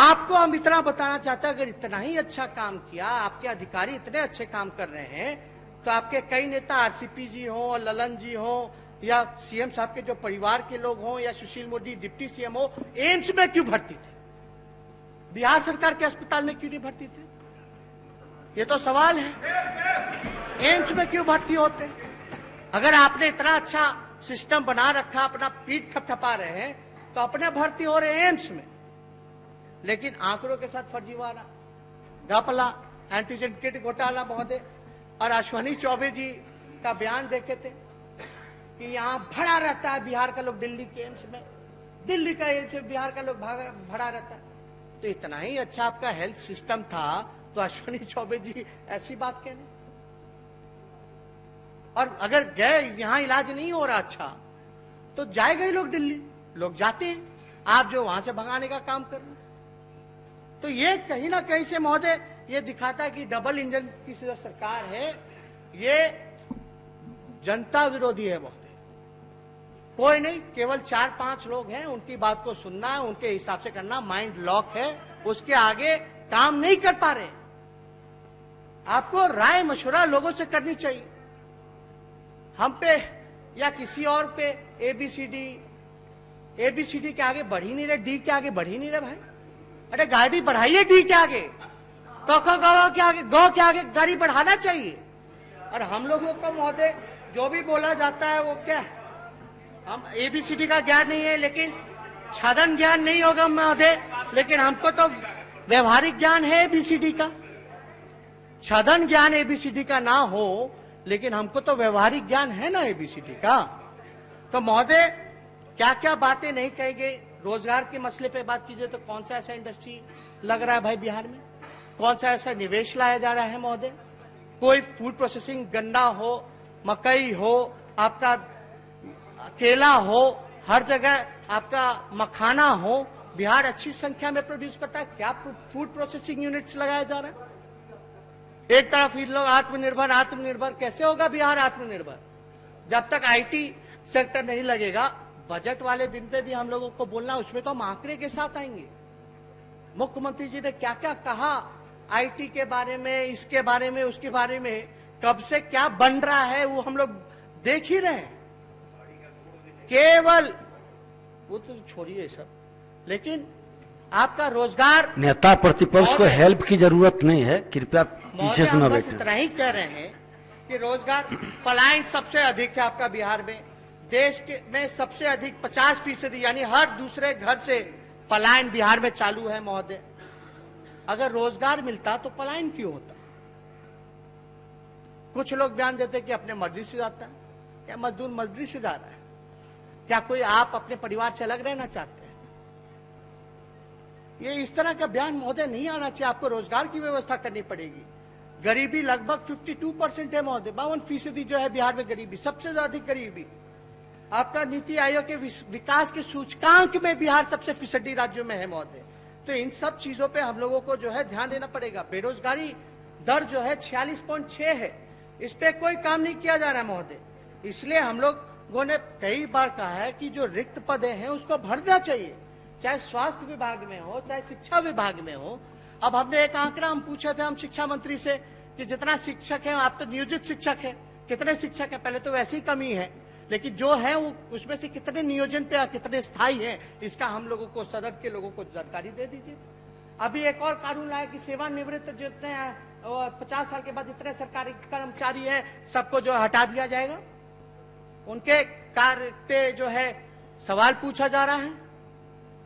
आपको हम इतना बताना चाहते हैं, अगर इतना ही अच्छा काम किया, आपके अधिकारी इतने अच्छे काम कर रहे हैं, तो आपके कई नेता RCP जी हो, ललन जी हो, या CM साहब के जो परिवार के लोग हों, या सुशील मोदी डिप्टी CM हो, एम्स में क्यों भर्ती थे? बिहार सरकार के अस्पताल में क्यों नहीं भर्ती थे? ये तो सवाल है। एम्स में क्यों भर्ती होते? अगर आपने इतना अच्छा सिस्टम बना रखा, अपना पीठ थपथपा रहे हैं, तो अपने भर्ती हो रहे हैं एम्स में। लेकिन आंकड़ों के साथ फर्जीवाड़ा, घपला, एंटीजन किट घोटाला महोदय। और अश्विनी चौबे जी का बयान देखे थे कि यहाँ भरा रहता है बिहार का लोग दिल्ली के एम्स में, दिल्ली का एम्स में बिहार का लोग भरा रहता है। तो इतना ही अच्छा आपका हेल्थ सिस्टम था तो अश्विनी चौबे जी ऐसी बात कहने। और अगर गए यहाँ इलाज नहीं हो रहा अच्छा, तो जाएगा ही लोग दिल्ली, लोग जाते हैं, आप जो वहां से भगाने का काम कर रहे हैं। तो ये कहीं ना कहीं से महोदय ये दिखाता है कि डबल इंजन की जो सरकार है ये जनता विरोधी है महोदय। कोई नहीं, केवल 4-5 लोग हैं, उनकी बात को सुनना है, उनके हिसाब से करना, माइंड लॉक है, उसके आगे काम नहीं कर पा रहे। आपको राय मशवरा लोगों से करनी चाहिए। हम पे या किसी और पे ABCD ABCD के आगे बढ़ ही नहीं रहे, D के आगे बढ़ ही नहीं रहे भाई। अरे गाड़ी बढ़ाइए D के आगे, तो गौ के आगे गाड़ी बढ़ाना चाहिए। और हम लोगों को महोदय जो भी बोला जाता है वो क्या, हम ABCD का ज्ञान नहीं है, लेकिन छादन ज्ञान नहीं होगा महोदय, लेकिन हमको तो व्यवहारिक ज्ञान है ABCD का। छादन ज्ञान ABCD का ना हो, लेकिन हमको तो व्यवहारिक ज्ञान है ना ABCD का। तो महोदय क्या क्या बातें नहीं कही गई। रोजगार के मसले पे बात कीजिए तो कौन सा ऐसा इंडस्ट्री लग रहा है भाई बिहार में, कौन सा ऐसा निवेश लाया जा रहा है महोदय। कोई फूड प्रोसेसिंग, गन्ना हो, मकई हो, आपका केला हो, हर जगह आपका मखाना हो, बिहार अच्छी संख्या में प्रोड्यूस करता है। क्या फूड प्रोसेसिंग यूनिट्स लगाया जा रहा है? एक तरफ ही लोग आत्मनिर्भर आत्मनिर्भर, कैसे होगा बिहार आत्मनिर्भर जब तक IT सेक्टर नहीं लगेगा। बजट वाले दिन पे भी हम लोगों को बोलना, उसमें तो हम आंकड़े के साथ आएंगे। मुख्यमंत्री जी ने क्या क्या कहा IT के बारे में, इसके बारे में, उसके बारे में, कब से क्या बन रहा है वो हम लोग देख ही रहे हैं। केवल वो तो छोड़िए सब, लेकिन आपका रोजगार, नेता प्रतिपक्ष को हेल्प की जरूरत नहीं है, कृपया पीछे से न बैठे। इतना ही कह रहे हैं कि रोजगार पलायन सबसे अधिक है आपका बिहार में। देश के में सबसे अधिक 50%, यानी हर दूसरे घर से पलायन बिहार में चालू है महोदय। अगर रोजगार मिलता तो पलायन क्यों होता? कुछ लोग बयान देते कि अपने मर्जी से जाता है। क्या मजदूर मजदूरी से जा रहा है? क्या कोई आप अपने परिवार से अलग रहना चाहते हैं? ये इस तरह का बयान महोदय नहीं आना चाहिए। आपको रोजगार की व्यवस्था करनी पड़ेगी। गरीबी लगभग 52% है महोदय, 52% जो है बिहार में गरीबी, सबसे ज्यादा गरीबी। आपका नीति आयोग के विकास के सूचकांक में बिहार सबसे फिसडी राज्यों में है महोदय। तो इन सब चीजों पे हम लोगों को जो है ध्यान देना पड़ेगा। बेरोजगारी दर जो है 46.6 है, इस पे कोई काम नहीं किया जा रहा है महोदय। इसलिए हम लोगों ने कई बार कहा है कि जो रिक्त पद हैं उसको भरना चाहिए, चाहे स्वास्थ्य विभाग में हो, चाहे शिक्षा विभाग में हो। अब हमने एक आंकड़ा हम पूछे थे हम शिक्षा मंत्री से कि जितना शिक्षक है, आप तो नियोजित शिक्षक है, कितने शिक्षक है? पहले तो वैसे ही कमी है, लेकिन जो है उसमें से कितने नियोजन पे, कितने स्थायी हैं, इसका हम लोगों को, सदन के लोगों को जानकारी दे दीजिए। अभी एक और कानून लाया कि सेवानिवृत्त जितने 50 साल के बाद जितने सरकारी कर्मचारी हैं सबको जो हटा दिया जाएगा। उनके कार्य पे जो है सवाल पूछा जा रहा है।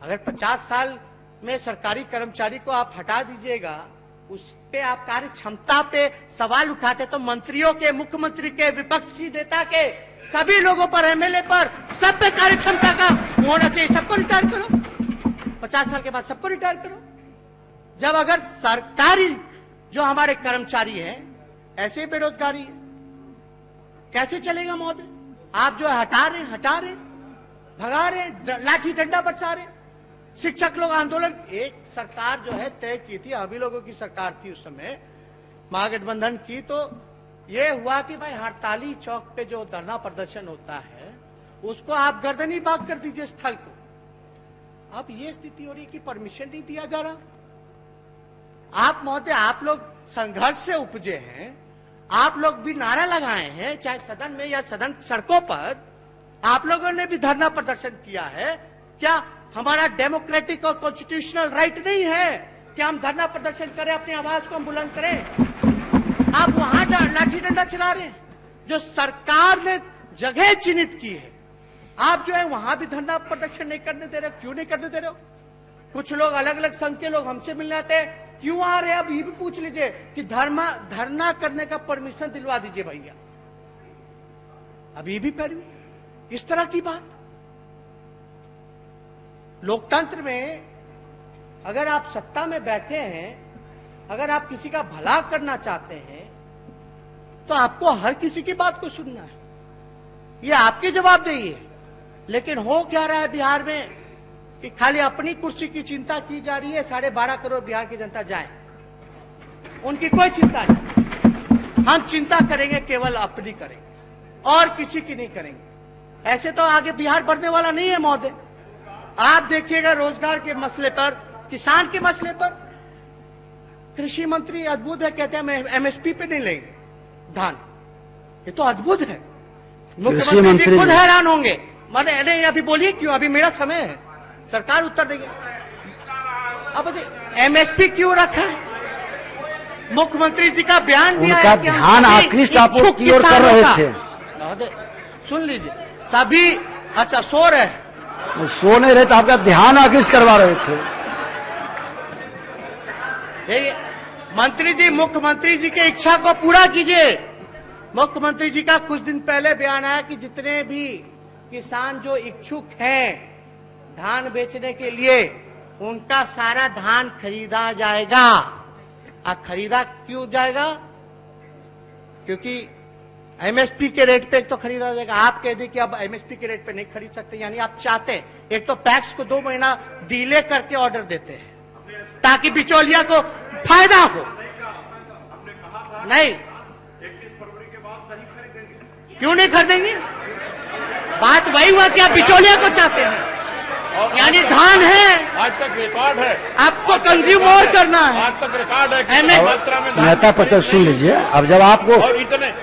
अगर 50 साल में सरकारी कर्मचारी को आप हटा दीजिएगा, उस पे आप कार्य क्षमता पे सवाल उठाते तो मंत्रियों के, मुख्यमंत्री के, विपक्षी नेता के, सभी लोगों पर, MLA पर, सब पे कार्य क्षमता का होना चाहिए। सबको रिटायर करो, 50 साल के बाद सबको रिटायर करो। जब अगर सरकारी जो हमारे कर्मचारी हैं ऐसे बेरोजगारी है, कैसे चलेगा महोदय? आप जो हटा रहे, भगा रहे, लाठी डंडा बरसा रहे। शिक्षक लोग आंदोलन, एक सरकार जो है तय की थी, अभी लोगों की सरकार थी उस समय, महागठबंधन की, तो ये हुआ कि भाई हड़ताली चौक पे जो धरना प्रदर्शन होता है उसको आप गर्दनी बाग कर दीजिए स्थल को। अब ये स्थिति हो रही कि परमिशन नहीं दिया जा रहा। आप महोदय, आप लोग संघर्ष से उपजे हैं, आप लोग भी नारा लगाए हैं, चाहे सदन में या सदन सड़कों पर आप लोगों ने भी धरना प्रदर्शन किया है। क्या हमारा डेमोक्रेटिक और कॉन्स्टिट्यूशनल राइट नहीं है कि हम धरना प्रदर्शन करें, अपनी आवाज को हम बुलंद करें? आप वहां लाठी डंडा चला रहे हैं, जो सरकार ने जगह चिन्हित की है, आप जो है वहां भी धरना प्रदर्शन नहीं करने दे रहे। क्यों नहीं करने दे रहे हो? कुछ लोग, अलग अलग संघ के लोग हमसे मिलने आते हैं, क्यों आ रहे हैं? अब ये भी पूछ लीजिए कि धरना करने का परमिशन दिलवा दीजिए भैया। अभी भी पर इस तरह की बात। लोकतंत्र में अगर आप सत्ता में बैठे हैं, अगर आप किसी का भला करना चाहते हैं तो आपको हर किसी की बात को सुनना है, ये आपकी जवाबदेही है। लेकिन हो क्या रहा है बिहार में कि खाली अपनी कुर्सी की चिंता की जा रही है। 12.5 करोड़ बिहार की जनता जाए, उनकी कोई चिंता नहीं। हम चिंता करेंगे केवल अपनी करेंगे और किसी की नहीं करेंगे। ऐसे तो आगे बिहार बढ़ने वाला नहीं है महोदय। आप देखिएगा रोजगार के मसले पर, किसान के मसले पर कृषि मंत्री अद्भुत है, कहते हैं MSP पे नहीं लेंगे धान। ये तो अद्भुत है। मुख्यमंत्री जी खुद हैरान होंगे, मैंने नहीं, अभी बोलिए क्यों, अभी मेरा समय है, सरकार उत्तर देगी। अब एमएसपी क्यों रखा है? मुख्यमंत्री जी का बयान भी उनका आया कि ध्यान आकृष्ट आप की ओर कर रहे थे। सुन लीजिए, सभी अच्छा सो रहे, सो नहीं रहे तो आपका ध्यान आकृष्ट करवा रहे थे। मंत्री जी, मुख्यमंत्री जी की इच्छा को पूरा कीजिए। मुख्यमंत्री जी का कुछ दिन पहले बयान आया कि जितने भी किसान जो इच्छुक हैं धान बेचने के लिए, उनका सारा धान खरीदा जाएगा। खरीदा क्यों जाएगा? क्योंकि एमएसपी के रेट पे एक तो खरीदा जाएगा। आप कह दें कि अब एमएसपी के रेट पे नहीं खरीद सकते, यानी आप चाहते हैं एक तो पैक्स को 2 महीना डिले करके ऑर्डर देते हैं ताकि बिचौलिया को फायदा हो। नहीं, 21 फरवरी के बाद नहीं खरीदेंगे। क्यों नहीं खरीदेंगे? बात वही हुआ कि आप बिचौलिया को चाहते हैं, यानी धान है, आज तक रिकॉर्ड है, आपको कंज्यूम और करना है। आज तक रिकॉर्ड है। नेता पत्र सुन लीजिए। अब जब आपको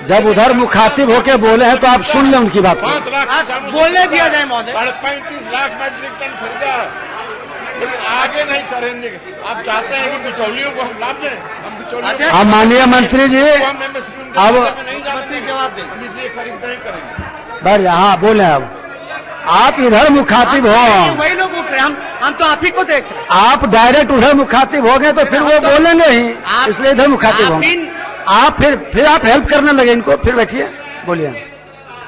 जब उधर मुखातिब होके बोले हैं तो आप सुन लें उनकी बात। 5 लाख बोलने दिया जाए महोदय। 35 लाख मैट्रिक टन खरीदा, लेकिन आगे नहीं करेंगे। आप चाहते हैं कि बिचौलियों को हम लाभ दें, हम बिचौलियों। अब माननीय मंत्री जी अब जवाब दें, हम इसलिए खरीद नहीं करेंगे। बस हाँ बोले, अब आप इधर मुखातिब हो, वही लोग उठ रहे, हम तो आप ही को देख रहे हैं। आप डायरेक्ट उधर मुखातिब हो गए तो फिर वो बोलेंगे ही, इसलिए इधर मुखातिब हो। आप फिर आप हेल्प करने लगे इनको। फिर बैठिए, बोलिए,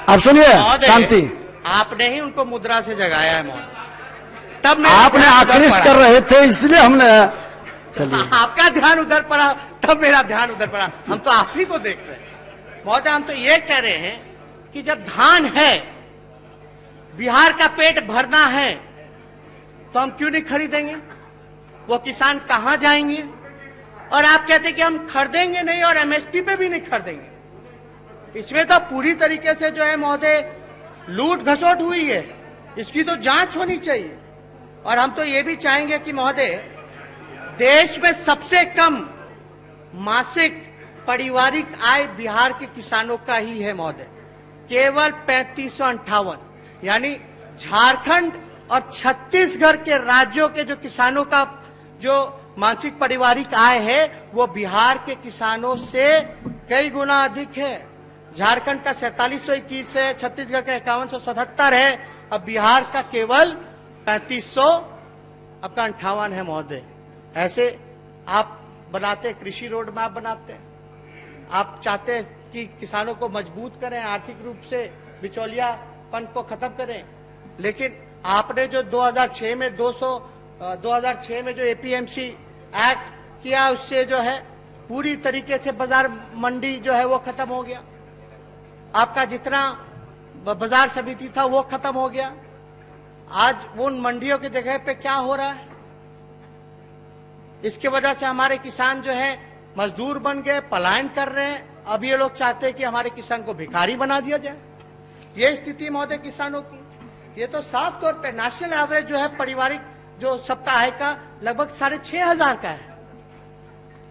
अब सुनिए, शांति। आपने ही उनको मुद्रा से जगाया है महोदय, तब आपने आकृष्ट कर रहे थे, इसलिए हमने। चलिए, आपका ध्यान उधर पड़ा, तब मेरा ध्यान उधर पड़ा। हम तो आप ही को देख रहे हैं महोदय। हम तो ये कह रहे हैं कि जब धान है, बिहार का पेट भरना है, तो हम क्यों नहीं खरीदेंगे? वो किसान कहां जाएंगे? और आप कहते कि हम खरीदेंगे नहीं और एमएसपी पे भी नहीं खरीदेंगे। इसमें तो पूरी तरीके से जो है महोदय लूट घसोट हुई है, इसकी तो जांच होनी चाहिए। और हम तो ये भी चाहेंगे कि महोदय, देश में सबसे कम मासिक पारिवारिक आय बिहार के किसानों का ही है महोदय, केवल 3558। यानी झारखंड और छत्तीसगढ़ के राज्यों के जो किसानों का जो मासिक पारिवारिक आय है वो बिहार के किसानों से कई गुना अधिक है। झारखंड का 4721 है, छत्तीसगढ़ का 5177 है, अब बिहार का केवल 3500 आपका 58 है महोदय। ऐसे आप बनाते, कृषि रोड मैप बनाते हैं, आप चाहते हैं कि किसानों को मजबूत करें, आर्थिक रूप से बिचौलियापन को खत्म करें, लेकिन आपने जो 2006 में जो एपीएमसी एक्ट किया, उससे जो है पूरी तरीके से बाजार मंडी जो है वो खत्म हो गया। आपका जितना बाजार समिति था वो खत्म हो गया। आज वो उन मंडियों की जगह पे क्या हो रहा है? इसकी वजह से हमारे किसान जो है मजदूर बन गए, पलायन कर रहे हैं। अब ये लोग चाहते हैं कि हमारे किसान को भिखारी बना दिया जाए। ये स्थिति महोदय किसानों की, ये तो साफ तौर पे नेशनल एवरेज जो है पारिवारिक जो सप्ताह आय का लगभग 6,500 का है,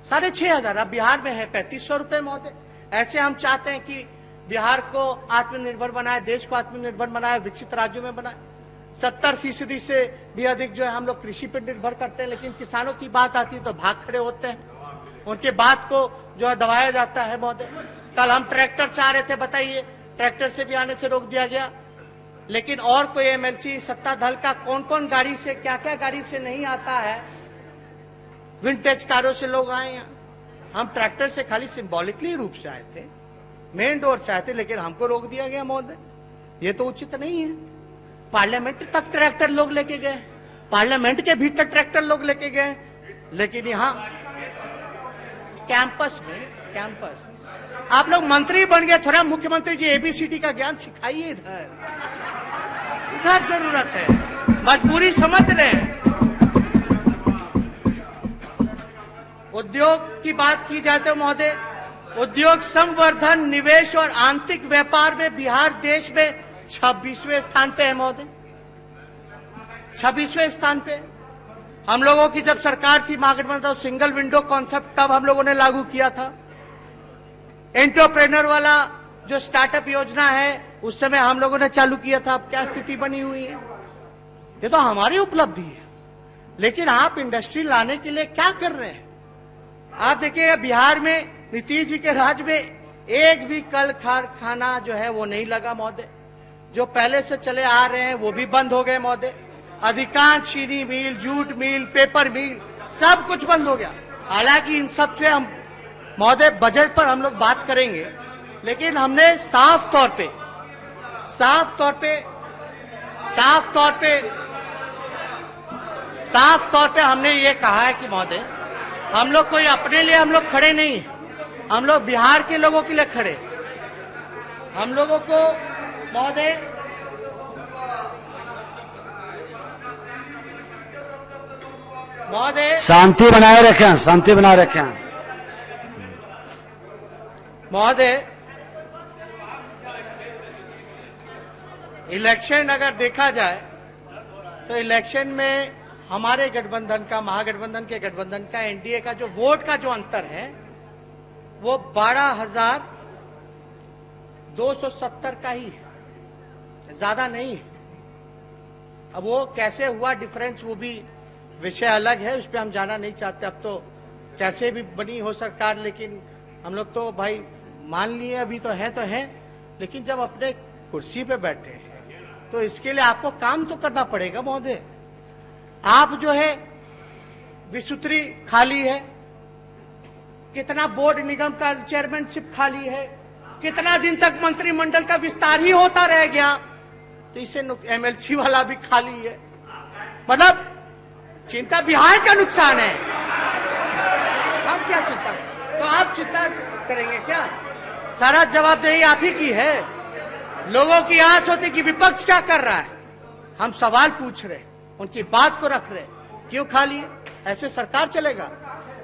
6,500। अब बिहार में है 3500 रुपए महोदय। ऐसे हम चाहते हैं कि बिहार को आत्मनिर्भर बनाए, देश को आत्मनिर्भर बनाए, विकसित राज्यों में बनाए। 70% से भी अधिक जो है हम लोग कृषि पर निर्भर करते हैं, लेकिन किसानों की बात आती है तो भाग खड़े होते हैं, उनके बात को जो है दबाया जाता है महोदय। कल हम ट्रैक्टर से आ रहे थे, बताइए, ट्रैक्टर से भी आने से रोक दिया गया, लेकिन और कोई एमएलसी सत्ता दल का कौन कौन गाड़ी से, क्या क्या गाड़ी से नहीं आता है। विंटेज कारों से लोग आए हैं, हम ट्रैक्टर से खाली सिंबॉलिकली रूप से आए थे, मेन डोर से आए थे, लेकिन हमको रोक दिया गया महोदय। ये तो उचित नहीं है। पार्लियामेंट तक ट्रैक्टर लोग लेके गए, पार्लियामेंट के भीतर ट्रैक्टर लोग लेके गए, लेकिन यहाँ कैंपस आप लोग मंत्री बन गए, थोड़ा मुख्यमंत्री जी एबीसीडी का ज्ञान सिखाइए। इधर जरूरत है, मजबूरी समझ रहे हैं। उद्योग की बात की जाए तो महोदय, उद्योग संवर्धन, निवेश और आंतरिक व्यापार में बिहार देश में 26वें स्थान पे है महोदय, 26वें स्थान पे। हम लोगों की जब सरकार थी महागठबंधन, सिंगल विंडो कॉन्सेप्ट तब हम लोगों ने लागू किया था। एंटरप्रेन्योर वाला जो स्टार्टअप योजना है उस समय हम लोगों ने चालू किया था, अब क्या स्थिति बनी हुई है। ये तो हमारी उपलब्धि है, लेकिन आप इंडस्ट्री लाने के लिए क्या कर रहे हैं? आप देखिए बिहार में नीतीश जी के राज में एक भी कल कारखाना जो है वो नहीं लगा महोदय। जो पहले से चले आ रहे हैं वो भी बंद हो गए महोदय। अधिकांश चीनी मिल, जूट मिल, पेपर मिल सब कुछ बंद हो गया। हालांकि इन सब से हम महोदय बजट पर हम लोग बात करेंगे, लेकिन हमने साफ तौर पे हमने ये कहा है कि महोदय हम लोग कोई अपने लिए हम लोग खड़े नहीं हैं, हम लोग बिहार के लोगों के लिए खड़े। हम लोगों को महोदय शांति बनाए रखें, शांति बनाए रखें महोदय। इलेक्शन अगर देखा जाए तो इलेक्शन में हमारे गठबंधन का, महागठबंधन के गठबंधन का, एनडीए का जो वोट का जो अंतर है वो 12,270 का ही है, ज्यादा नहीं है। अब वो कैसे हुआ डिफरेंस वो भी विषय अलग है, उस पर हम जाना नहीं चाहते। अब तो कैसे भी बनी हो सरकार, लेकिन हम लोग तो भाई मान लिए अभी तो है, लेकिन जब अपने कुर्सी पे बैठे हैं तो इसके लिए आपको काम तो करना पड़ेगा महोदय। आप जो है विसूत्री खाली है, कितना बोर्ड निगम का चेयरमैनशिप खाली है, कितना दिन तक मंत्रिमंडल का विस्तार ही होता रह गया, तो इसे एमएलसी वाला भी खाली है। मतलब चिंता बिहार का नुकसान है। हम क्या चिंता, तो आप चिंता करेंगे क्या? सारा जवाबदेही आप ही की है। लोगों की आस होती कि विपक्ष क्या कर रहा है, हम सवाल पूछ रहे, उनकी बात को रख रहे, क्यों खाली है? ऐसे सरकार चलेगा?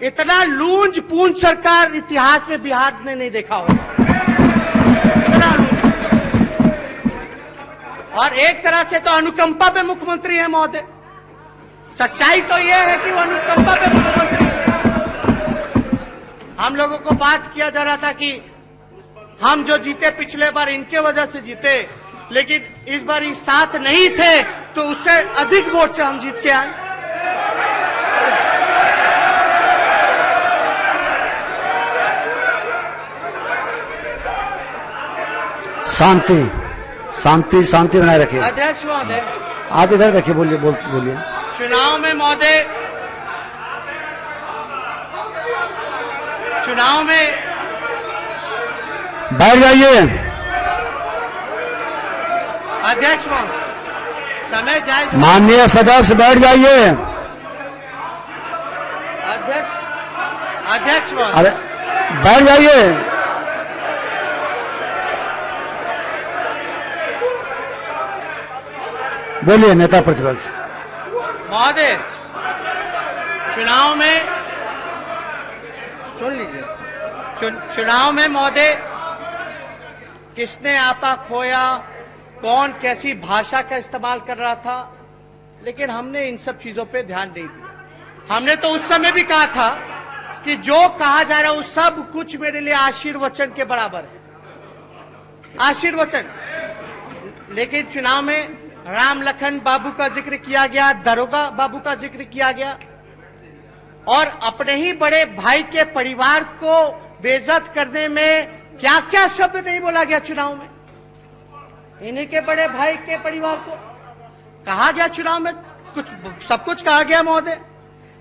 इतना लूंज पूंज सरकार इतिहास में बिहार ने नहीं देखा होगा। और एक तरह से तो अनुकंपा पे मुख्यमंत्री है महोदय। सच्चाई तो यह है कि वो अनुकंपा पे मुख्यमंत्री है। हम लोगों को बात किया जा रहा था कि हम जो जीते पिछले बार इनके वजह से जीते, लेकिन इस बार इस साथ नहीं थे तो उससे अधिक वोट से हम जीत के आए। शांति शांति शांति बनाए रखिए। अध्यक्ष महोदय, आप इधर देखिए, बोलिए। चुनाव में महोदय, चुनाव में बैठ जाइए। अध्यक्ष महोदय, समय जाए। माननीय सदस्य बैठ जाइए। अध्यक्ष महोदय, अरे बैठ जाइए। बोलिए नेता प्रतिपक्ष महोदय। चुनाव में सुन लीजिए, चुनाव में महोदय किसने आपा खोया, कौन कैसी भाषा का इस्तेमाल कर रहा था, लेकिन हमने इन सब चीजों पे ध्यान नहीं दिया। हमने तो उस समय भी कहा था कि जो कहा जा रहा है वो सब कुछ मेरे लिए आशीर्वचन के बराबर है, आशीर्वचन। लेकिन चुनाव में राम लखन बाबू का जिक्र किया गया, दरोगा बाबू का जिक्र किया गया, और अपने ही बड़े भाई के परिवार को बेइज्जत करने में क्या क्या शब्द नहीं बोला गया चुनाव में। इन्हीं के बड़े भाई के परिवार को कहा गया चुनाव में, कुछ सब कुछ कहा गया महोदय।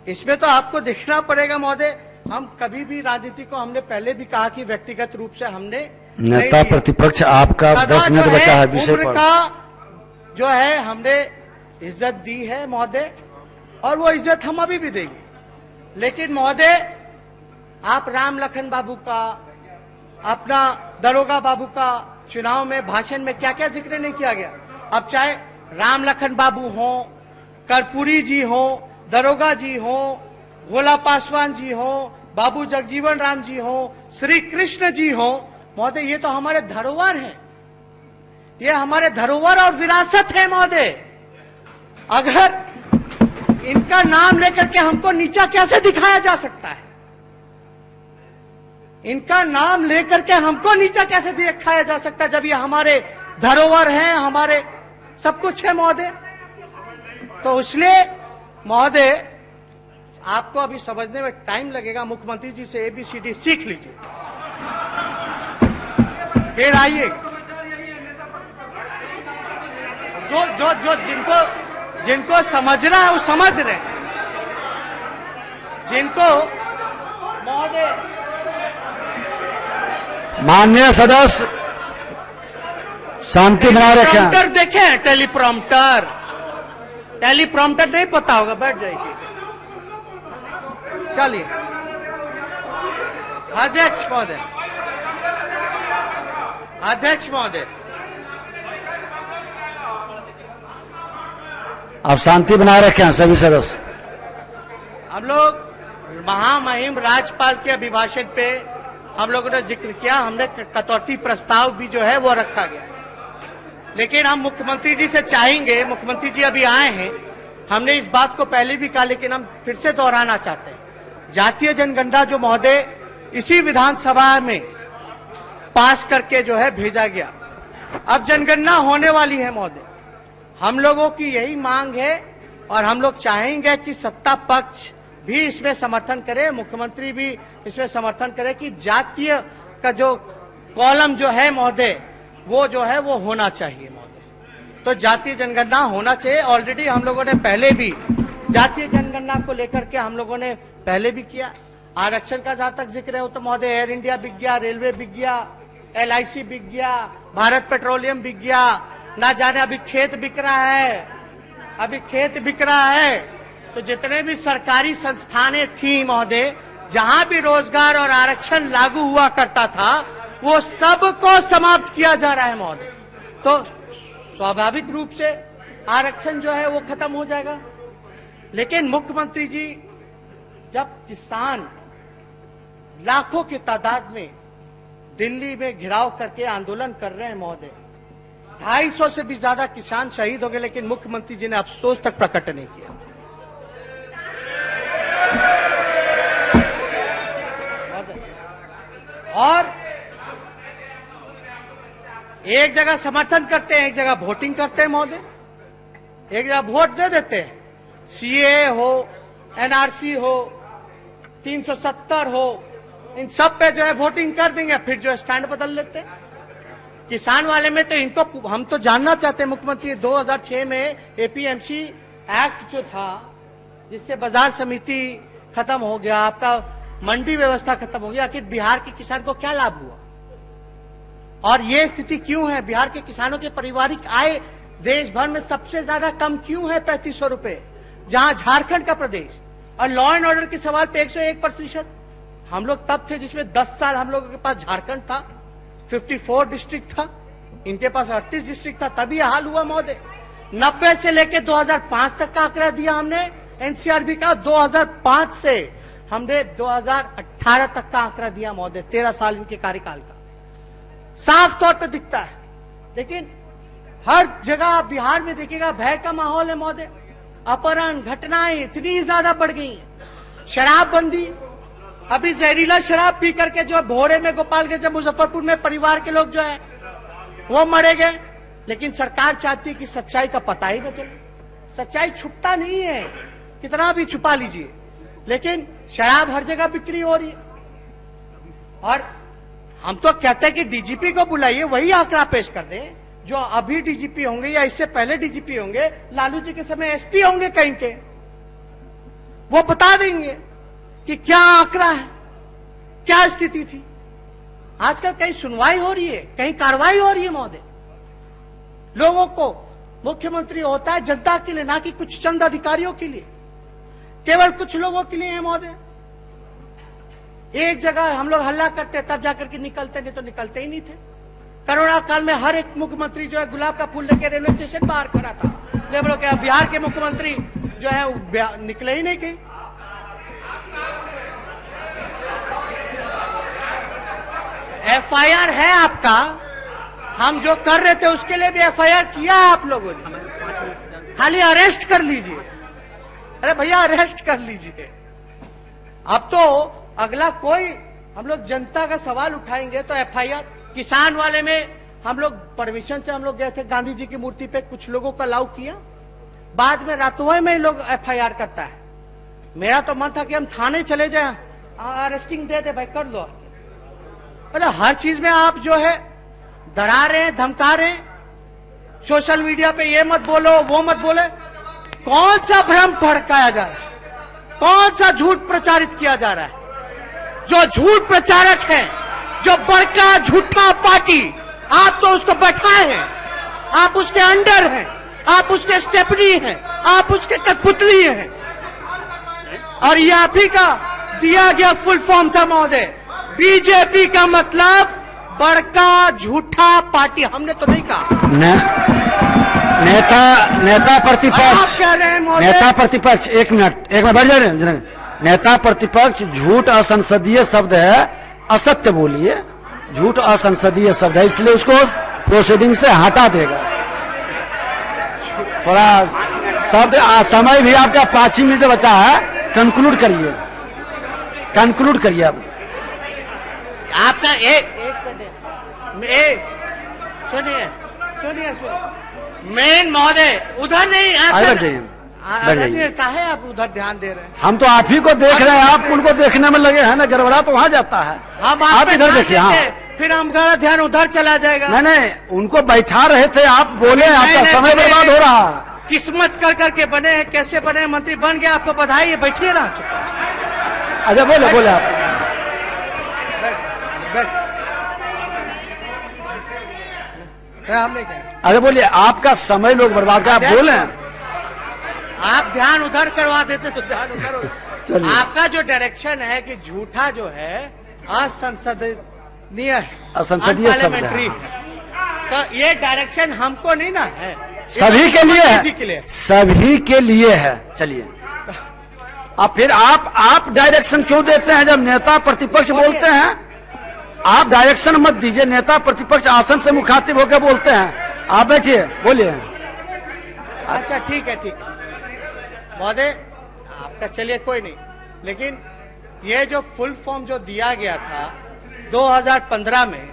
इसमें तो आपको देखना पड़ेगा महोदय, हम कभी भी राजनीति को, हमने पहले भी कहा कि व्यक्तिगत रूप से हमने नेता प्रतिपक्ष आपका 10 मिनट बचा है विषय पर। का जो है हमने इज्जत दी है महोदय, और वो इज्जत हम अभी भी देंगे। लेकिन महोदय आप राम लखन बाबू का, अपना दरोगा बाबू का चुनाव में भाषण में क्या क्या जिक्र नहीं किया गया। अब चाहे राम लखन बाबू हो, कर्पूरी जी हो, दरोगा जी हो, भोला पासवान जी हो, बाबू जगजीवन राम जी हो, श्री कृष्ण जी हो, महोदय ये तो हमारे धरोहर है, ये हमारे धरोहर और विरासत है महोदय। अगर इनका नाम लेकर के हमको नीचा कैसे दिखाया जा सकता है? इनका नाम लेकर के हमको नीचा कैसे दिखाया जा सकता है, जब ये हमारे धरोहर है, हमारे सब कुछ है महोदय। तो इसलिए महोदय आपको अभी समझने में टाइम लगेगा, मुख्यमंत्री जी से ABCD सीख लीजिए, फिर आइएगा। जो जिनको समझना है वो समझ रहे हैं, जिनको महोदय। माननीय सदस्य शांति बनाए रखें। टेलीप्रॉम्प्टर देखे हैं? टेलीप्रॉम्प्टर नहीं पता होगा, बैठ जाइए। चलिए अध्यक्ष महोदय, अध्यक्ष महोदय, आप शांति बनाए रखें सभी सदस्य। हम लोग महामहिम राज्यपाल के अभिभाषण पे हम लोगों ने जिक्र किया, हमने कटौती प्रस्ताव भी जो है वो रखा गया, लेकिन हम मुख्यमंत्री जी से चाहेंगे, मुख्यमंत्री जी अभी आए हैं, हमने इस बात को पहले भी कहा लेकिन हम फिर से दोहराना चाहते हैं, जातीय जनगणना जो महोदय इसी विधानसभा में पास करके जो है भेजा गया, अब जनगणना होने वाली है महोदय। हम लोगों की यही मांग है और हम लोग चाहेंगे कि सत्ता पक्ष भी इसमें समर्थन करे, मुख्यमंत्री भी इसमें समर्थन करे कि जातीय का जो कॉलम जो है महोदय वो जो है वो होना चाहिए महोदय। तो जातीय जनगणना होना चाहिए। ऑलरेडी हम लोगों ने पहले भी जातीय जनगणना को लेकर के हम लोगों ने पहले भी किया। आरक्षण का जहां तक जिक्र है वो तो महोदय एयर इंडिया बिक गया, रेलवे बिक गया, LIC बिक गया, भारत पेट्रोलियम बिक गया, ना जाने अभी खेत बिक रहा है, अभी खेत बिक रहा है। तो जितने भी सरकारी संस्थानें थी महोदय, जहां भी रोजगार और आरक्षण लागू हुआ करता था, वो सबको समाप्त किया जा रहा है महोदय। तो स्वाभाविक रूप से आरक्षण जो है वो खत्म हो जाएगा। लेकिन मुख्यमंत्री जी जब किसान लाखों की तादाद में दिल्ली में घेराव करके आंदोलन कर रहे हैं महोदय, 250 से भी ज्यादा किसान शहीद हो गए, लेकिन मुख्यमंत्री जी ने अफसोस तक प्रकट नहीं किया। और एक जगह समर्थन करते हैं, एक जगह वोटिंग करते हैं महोदय, एक जगह वोट दे देते हैं, CAA हो, NRC हो, 370 हो, इन सब पे जो है वोटिंग कर देंगे, फिर जो है स्टैंड बदल लेते हैं। किसान वाले में तो इनको हम तो जानना चाहते हैं मुख्यमंत्री, 2006 में APMC एक्ट जो था जिससे बाजार समिति खत्म हो गया, आपका मंडी व्यवस्था खत्म हो गया, आखिर बिहार के किसान को क्या लाभ हुआ और ये स्थिति क्यों है? बिहार के किसानों के पारिवारिक आय देश भर में सबसे ज्यादा कम क्यों है, 3500 रुपए, जहां झारखंड का प्रदेश। और लॉ एंड ऑर्डर के सवाल पे 101%। हम लोग तब थे जिसमें 10 साल हम लोगों के पास झारखंड था, 54 डिस्ट्रिक्ट था, इनके पास 38 डिस्ट्रिक्ट था, तभी हाल हुआ महोदय। 90 से लेके 2005 तक का आंकड़ा दिया हमने NCRB का, 2005 से हमने 2018 तक का आंकड़ा दिया महोदय, 13 साल इनके कार्यकाल का, साफ तौर पे दिखता है। लेकिन हर जगह बिहार में देखिएगा भय का माहौल है महोदय, अपहरण घटनाएं इतनी ज्यादा बढ़ गई हैं, शराबबंदी, अभी जहरीला शराब पी करके जो भोरे में गोपालगंज मुजफ्फरपुर में परिवार के लोग जो है वो मरे गए, लेकिन सरकार चाहती है कि सच्चाई का पता ही न चले। सच्चाई छुपता नहीं है, कितना भी छुपा लीजिए, लेकिन शराब हर जगह बिक्री हो रही है। और हम तो कहते हैं कि DGP को बुलाइए, वही आंकड़ा पेश कर दें, जो अभी DGP होंगे या इससे पहले DGP होंगे, लालू जी के समय SP होंगे कहीं के, वो बता देंगे कि क्या आंकड़ा है, क्या स्थिति थी। आजकल कहीं सुनवाई हो रही है, कहीं कार्रवाई हो रही है महोदय। लोगों को मुख्यमंत्री होता है जनता के लिए, ना कि कुछ चंद अधिकारियों के लिए, केवल कुछ लोगों के लिए है महोदय। एक जगह हम लोग हल्ला करते तब जाकर के निकलते, नहीं तो निकलते ही नहीं थे। कोरोना काल में हर एक मुख्यमंत्री जो है गुलाब का फूल लेके रेलवे स्टेशन बाहर खड़ा था, लेकिन बिहार के मुख्यमंत्री जो है निकले ही नहीं कहीं। FIR है आपका, हम जो कर रहे थे उसके लिए भी FIR किया है आप लोगों ने, खाली अरेस्ट कर लीजिए। अरे भैया अरेस्ट कर लीजिए। अब तो अगला कोई हम लोग जनता का सवाल उठाएंगे तो FIR, किसान वाले में हम लोग परमिशन से हम लोग गए थे गांधी जी की मूर्ति पे, कुछ लोगों का अलाउ किया, बाद में रातों में लोग FIR करता है। मेरा तो मन था कि हम थाने चले जाएं, अरेस्टिंग दे दे भाई, कर लो। मतलब हर चीज में आप जो है डरा रहे हैं, धमका रहे हैं, सोशल मीडिया पे ये मत बोलो वो मत बोले। कौन सा भ्रम भड़काया जा रहा है, कौन सा झूठ प्रचारित किया जा रहा है? जो झूठ प्रचारक है, जो बड़का झूठा पार्टी, आप तो उसको बैठाए हैं, आप उसके अंडर हैं, आप उसके स्टेपनी हैं, आप उसके कठपुतली हैं। और ये आप ही का दिया गया फुल फॉर्म था महोदय, बीजेपी का मतलब बड़का झूठा पार्टी। हमने तो नहीं कहा नेता प्रतिपक्ष, कह रहे हैं महोदय। नेता प्रतिपक्ष, एक मिनट बैठ जा रहे हैं। नेता प्रतिपक्ष, झूठ असंसदीय शब्द है, असत्य बोलिए, झूठ असंसदीय शब्द है, इसलिए उसको प्रोसीडिंग से हटा देगा। थोड़ा शब्द, समय भी आपका 5 ही मिनट बचा है, कंक्लूड करिए अब। आपका एक सुनिए मेन महोदय उधर नहीं, काहे आप उधर ध्यान दे रहे हैं? हम तो आप ही को देख रहे हैं, आप उनको देखने में लगे हैं ना, गड़बड़ा तो वहां जाता है। हम आप इधर देखिए। हाँ, फिर हमारा ध्यान उधर चला जाएगा। नहीं, उनको बैठा रहे थे, आप बोले, आपका समय बर्बाद हो रहा। किस्मत कर करके बने हैं, कैसे बने, मंत्री बन गया, आपको बधाई है, बैठिए ना। अच्छा बोले आप। हमने क्या, अरे बोलिए, आपका समय लोग बर्बाद कर, आप बोले। आप ध्यान उधर करवा देते तो ध्यान उधर हो। चलिए। आपका जो डायरेक्शन है कि झूठा जो है असंसदीय है, असंसदीय शब्द है, तो ये डायरेक्शन हमको नहीं ना है, सभी के लिए है, सभी के लिए है। चलिए, अब फिर आप डायरेक्शन क्यों देते हैं? जब नेता प्रतिपक्ष बोलते हैं, आप डायरेक्शन मत दीजिए, नेता प्रतिपक्ष आसन से मुखातिब होकर बोलते हैं। आप बैठिए, बोलिए। अच्छा ठीक है महोदय, आपका चलिए कोई नहीं, लेकिन ये जो फुल फॉर्म जो दिया गया था 2015 में,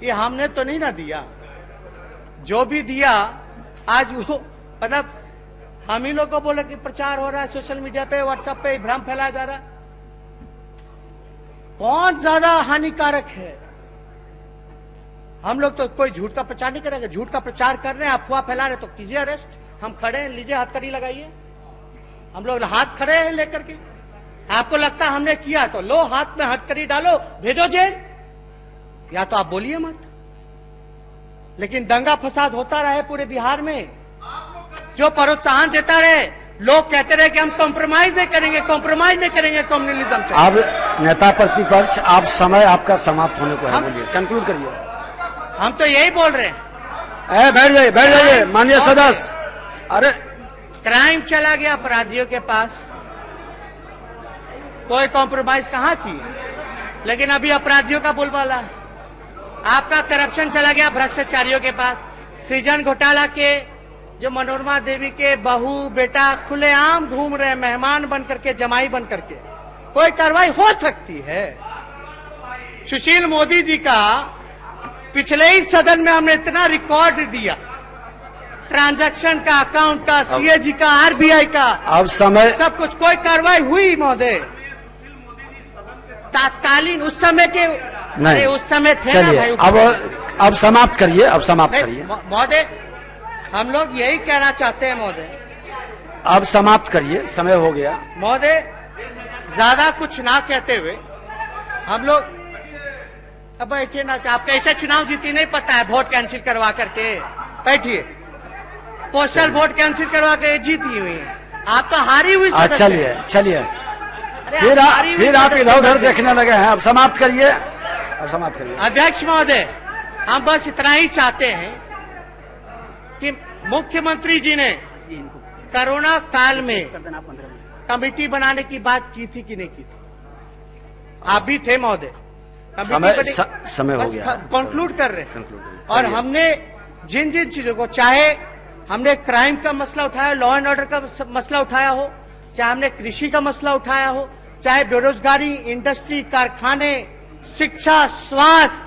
ये हमने तो नहीं ना दिया। जो भी दिया आज वो मतलब हम ही लोग को बोले कि प्रचार हो रहा है सोशल मीडिया पे, व्हाट्सएप पे भ्रम फैलाया जा रहा है। कौन ज्यादा हानिकारक है? हम लोग तो कोई झूठ का प्रचार नहीं करेंगे। झूठ का प्रचार कर रहे हैं, अफवाह फैला रहे तो कीजिए अरेस्ट। हम खड़े हैं, लीजिए हथकड़ी लगाइए। हम लोग हाथ खड़े हैं लेकर के। आपको लगता है हमने किया तो लो हाथ में हथकड़ी डालो, भेजो जेल, या तो आप बोलिए मत। लेकिन दंगा फसाद होता रहे पूरे बिहार में, जो प्रोत्साहन देता रहे, लोग कहते रहे कि हम कॉम्प्रोमाइज नहीं करेंगे कम्युनलिज्म से। अब नेता प्रतिपक्ष, आप समय आपका समाप्त होने को है, बोलिए, कंक्लूड करिए। हम तो यही बोल रहे हैं। बैठ जाइए माननीय सदस्य। अरे क्राइम चला गया अपराधियों के पास, कोई कॉम्प्रोमाइज कहां की, लेकिन अभी अपराधियों का बोलबाला है। आपका करप्शन चला गया भ्रष्टाचारियों के पास। सृजन घोटाला के जो मनोरमा देवी के बहू बेटा खुलेआम घूम रहे हैं, मेहमान बन करके, जमाई बन करके, कोई कार्रवाई हो सकती है। सुशील मोदी जी का पिछले ही सदन में हमने इतना रिकॉर्ड दिया, ट्रांजैक्शन का, अकाउंट का, सीएजी का, आरबीआई का, अब समय, सब कुछ, कोई कार्रवाई हुई महोदय? तात्कालीन उस समय के नहीं, उस समय थे ना भाई। अब समाप्त करिए, महोदय। हम लोग यही कहना चाहते हैं महोदय, अब समाप्त करिए, समय हो गया महोदय। ज्यादा कुछ ना कहते हुए हम लोग अब बैठिए ना। आप कैसे चुनाव जीती नहीं पता है, वोट कैंसिल करवा करके बैठिए, पोस्टल वोट कैंसिल करवा के जीती हुई। आप तो हारी हुई। चलिए फिर आप इधर उधर देखने लगे हैं। अब समाप्त करिए। अध्यक्ष महोदय, हम बस इतना ही चाहते हैं कि मुख्यमंत्री जी ने कोरोना काल में कमेटी बनाने की बात की थी कि नहीं की थी? आप भी थे महोदय। समय हो गया, कंक्लूड कर रहे हैं। और हमने जिन चीजों को, चाहे हमने क्राइम का मसला उठाया, लॉ एंड ऑर्डर का मसला उठाया हो, चाहे हमने कृषि का मसला उठाया हो, चाहे बेरोजगारी, इंडस्ट्री, कारखाने, शिक्षा, स्वास्थ्य,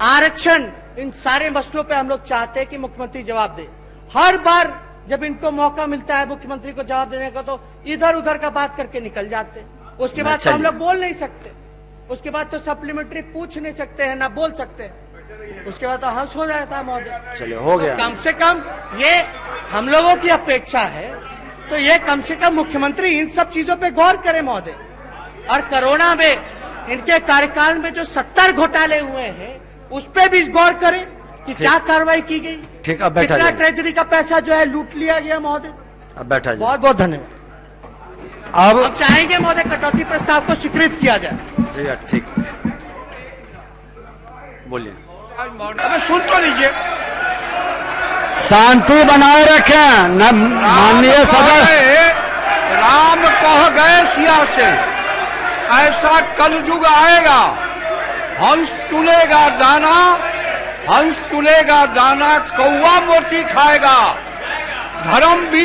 आरक्षण, इन सारे मसलों पे हम लोग चाहते हैं कि मुख्यमंत्री जवाब दे। हर बार जब इनको मौका मिलता है मुख्यमंत्री को जवाब देने का तो इधर उधर का बात करके निकल जाते हैं। उसके बाद तो हम लोग बोल नहीं सकते, उसके बाद तो सप्लीमेंट्री पूछ नहीं सकते हैं, ना बोल सकते हैं, उसके बाद तो हंस हो जाता है महोदय। चलिए हो गया। तो कम से कम ये हम लोगों की अपेक्षा है, तो ये कम से कम मुख्यमंत्री इन सब चीजों पे गौर करे महोदय। और कोरोना में इनके कार्यकाल में जो 70 घोटाले हुए हैं उस पे भी गौर करें कि क्या कार्रवाई की गई, ठीक, अब बैठा कितना जाइए। ट्रेजरी का पैसा जो है लूट लिया गया महोदय। अब बैठा जाए। बहुत बहुत धन्यवाद। अब हम चाहेंगे महोदय कटौती प्रस्ताव को स्वीकृत किया जाए। जी ठीक, बोलिए। अबे सुन तो लीजिए। शांति बनाए रखें न माननीय सदस्य। राम कह गए सिया से, ऐसा कलयुग आएगा, हंस चुलेगा दाना, हंस चुलेगा दाना, कौवा मोती खाएगा, धर्म भी